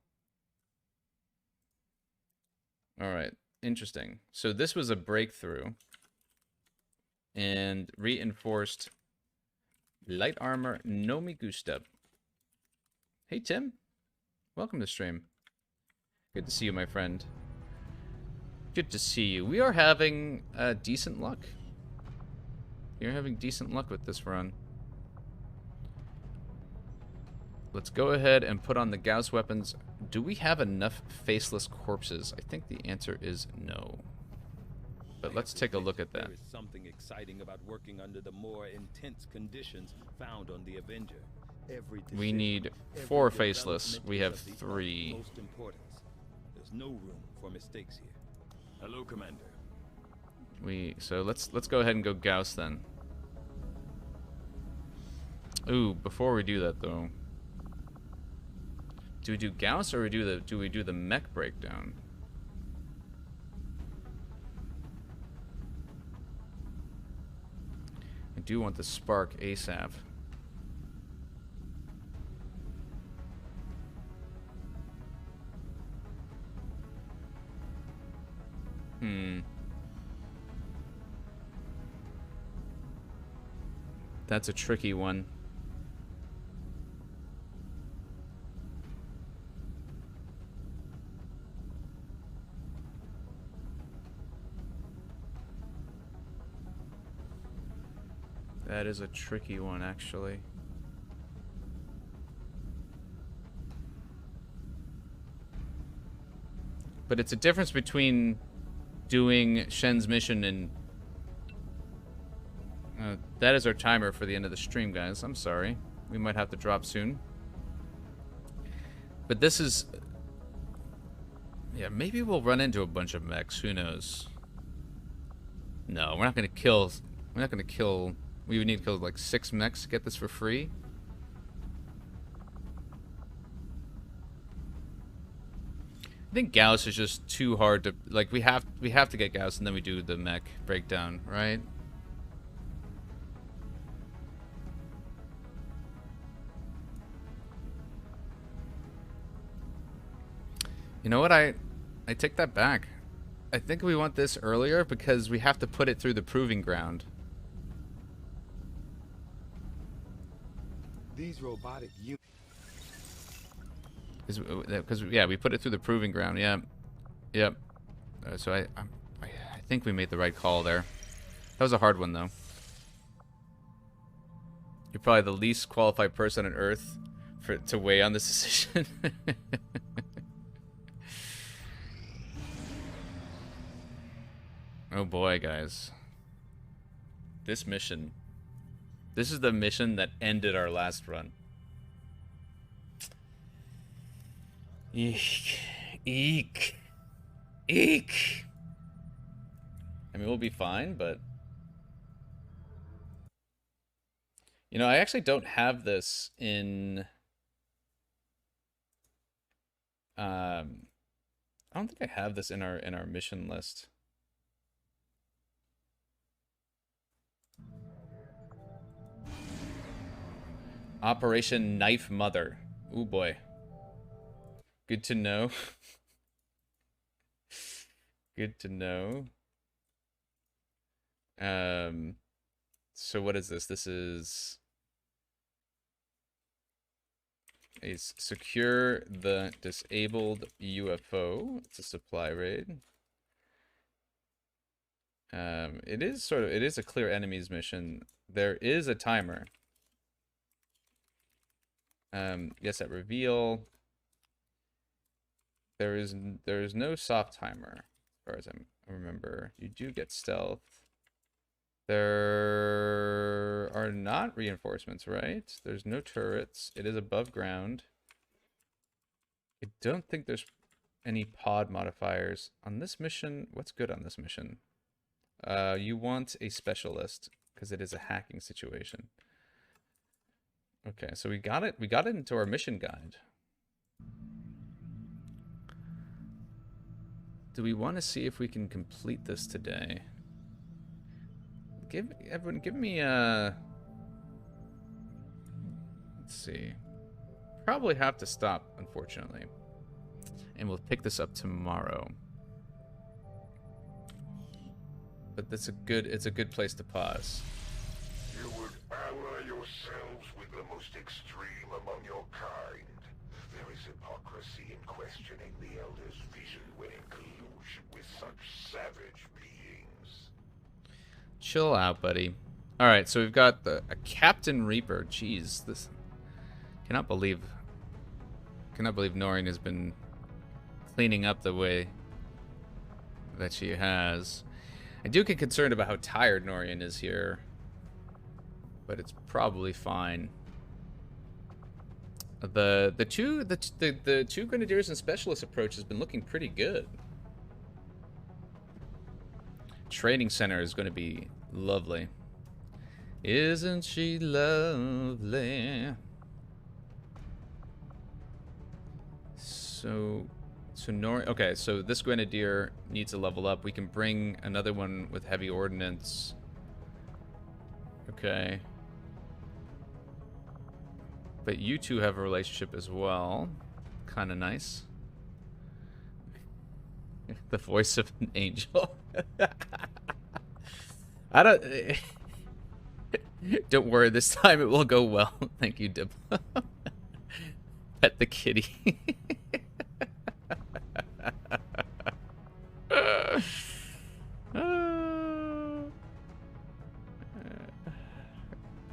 Speaker 1: All right, interesting. So this was a breakthrough and reinforced light armor. No me gusta. Hey, Tim. Welcome to stream. Good to see you, my friend. Good to see you. We are having decent luck. You're having decent luck with this run. Let's go ahead and put on the Gauss weapons. Do we have enough faceless corpses? I think the answer is no. But let's take a look at that.
Speaker 10: There is something exciting about working under the more intense conditions found on the Avenger.
Speaker 1: We need 4 faceless. We have 3.
Speaker 10: Most importance. There's no room for mistakes here. Hello, Commander.
Speaker 1: So let's go ahead and go Gauss then. Ooh, before we do that though, do we do Gauss or do we do the mech breakdown? I do want the spark ASAP. That's a tricky one. That is a tricky one, actually. But it's a difference between doing Shen's mission and... that is our timer for the end of the stream, guys. I'm sorry. We might have to drop soon. But this is... yeah, maybe we'll run into a bunch of mechs. Who knows? No, we're not going to kill... we're not going to kill... we would need to kill like 6 mechs to get this for free. I think Gauss is just too hard to... like, we have to get Gauss and then we do the mech breakdown, right? You know what? I take that back. I think we want this earlier because we have to put it through the proving ground.
Speaker 10: These robotic units.
Speaker 1: Because yeah, we put it through the proving ground. Yeah, yep. So I think we made the right call there. That was a hard one though. You're probably the least qualified person on Earth to weigh on this decision. Oh boy, guys. This mission. This is the mission that ended our last run. Eek. Eek. Eek. I mean, we'll be fine, but... you know, I actually don't have this in... I don't think I have this in our mission list. Operation Knife Mother. Ooh boy. Good to know. Good to know. So what is this? This is secure the disabled UFO. It's a supply raid. It is a clear enemies mission. There is a timer. Yes, at reveal. There is no soft timer, as far as I remember. You do get stealth. There are not reinforcements, right? There's no turrets. It is above ground. I don't think there's any pod modifiers. On this mission, what's good on this mission? You want a specialist, because it is a hacking situation. Okay, so we got it into our mission guide. Do we want to see if we can complete this today? Give me Let's see. Probably have to stop, unfortunately. And we'll pick this up tomorrow. But that's it's a good place to pause.
Speaker 3: You would ally yourselves with the most extreme among your kind. There is hypocrisy in questioning the Elder's vision when in collusion with such savage beings.
Speaker 1: Chill out, buddy. Alright, so we've got a Captain Reaper. Jeez, this... Cannot believe Noreen has been cleaning up the way that she has. I do get concerned about how tired Noreen is here, but it's probably fine. The two Grenadiers and Specialist approach has been looking pretty good. Training center is going to be lovely. Isn't she lovely? So okay, so this Grenadier needs to level up. We can bring another one with heavy ordnance. Okay. But you two have a relationship as well. Kind of nice. The voice of an angel. I don't... Don't worry, this time it will go well. Thank you, Dib. Pet the kitty.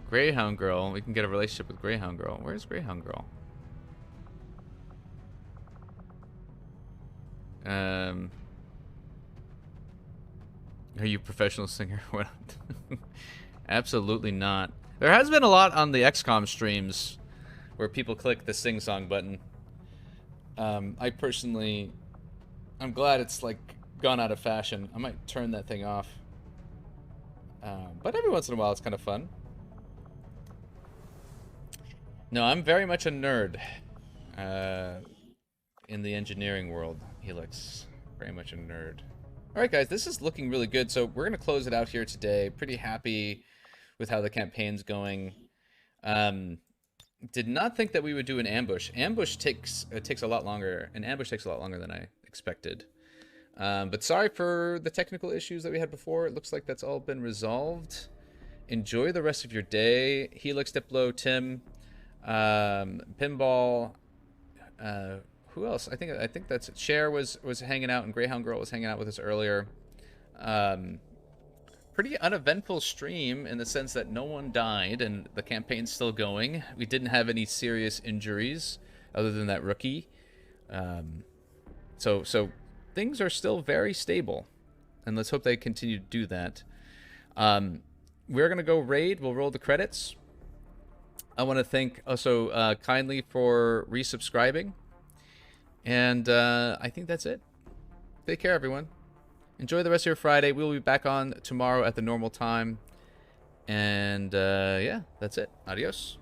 Speaker 1: Greyhound Girl. We can get a relationship with Greyhound Girl. Where's Greyhound Girl? Are you a professional singer? What? Absolutely not. There has been a lot on the XCOM streams where people click the sing song button. I personally, I'm glad it's like gone out of fashion. I might turn that thing off. But every once in a while it's kind of fun. No, I'm very much a nerd in the engineering world, Helix. Very much a nerd. Alright guys, this is looking really good. So we're going to close it out here today. Pretty happy with how the campaign's going. Did not think that we would do an ambush. Ambush takes a lot longer. An ambush takes a lot longer than I expected. But sorry for the technical issues that we had before. It looks like that's all been resolved. Enjoy the rest of your day. Helix, Diplo, Tim, Pinball, who else? I think that's it. Cher was hanging out, and Greyhound Girl was hanging out with us earlier. Pretty uneventful stream in the sense that no one died and the campaign's still going. We didn't have any serious injuries other than that rookie. So things are still very stable, and let's hope they continue to do that. We're gonna go raid. We'll roll the credits. I want to thank also kindly for resubscribing. And I think that's it. Take care, everyone. Enjoy the rest of your Friday. We'll be back on tomorrow at the normal time. And yeah, that's it. Adios.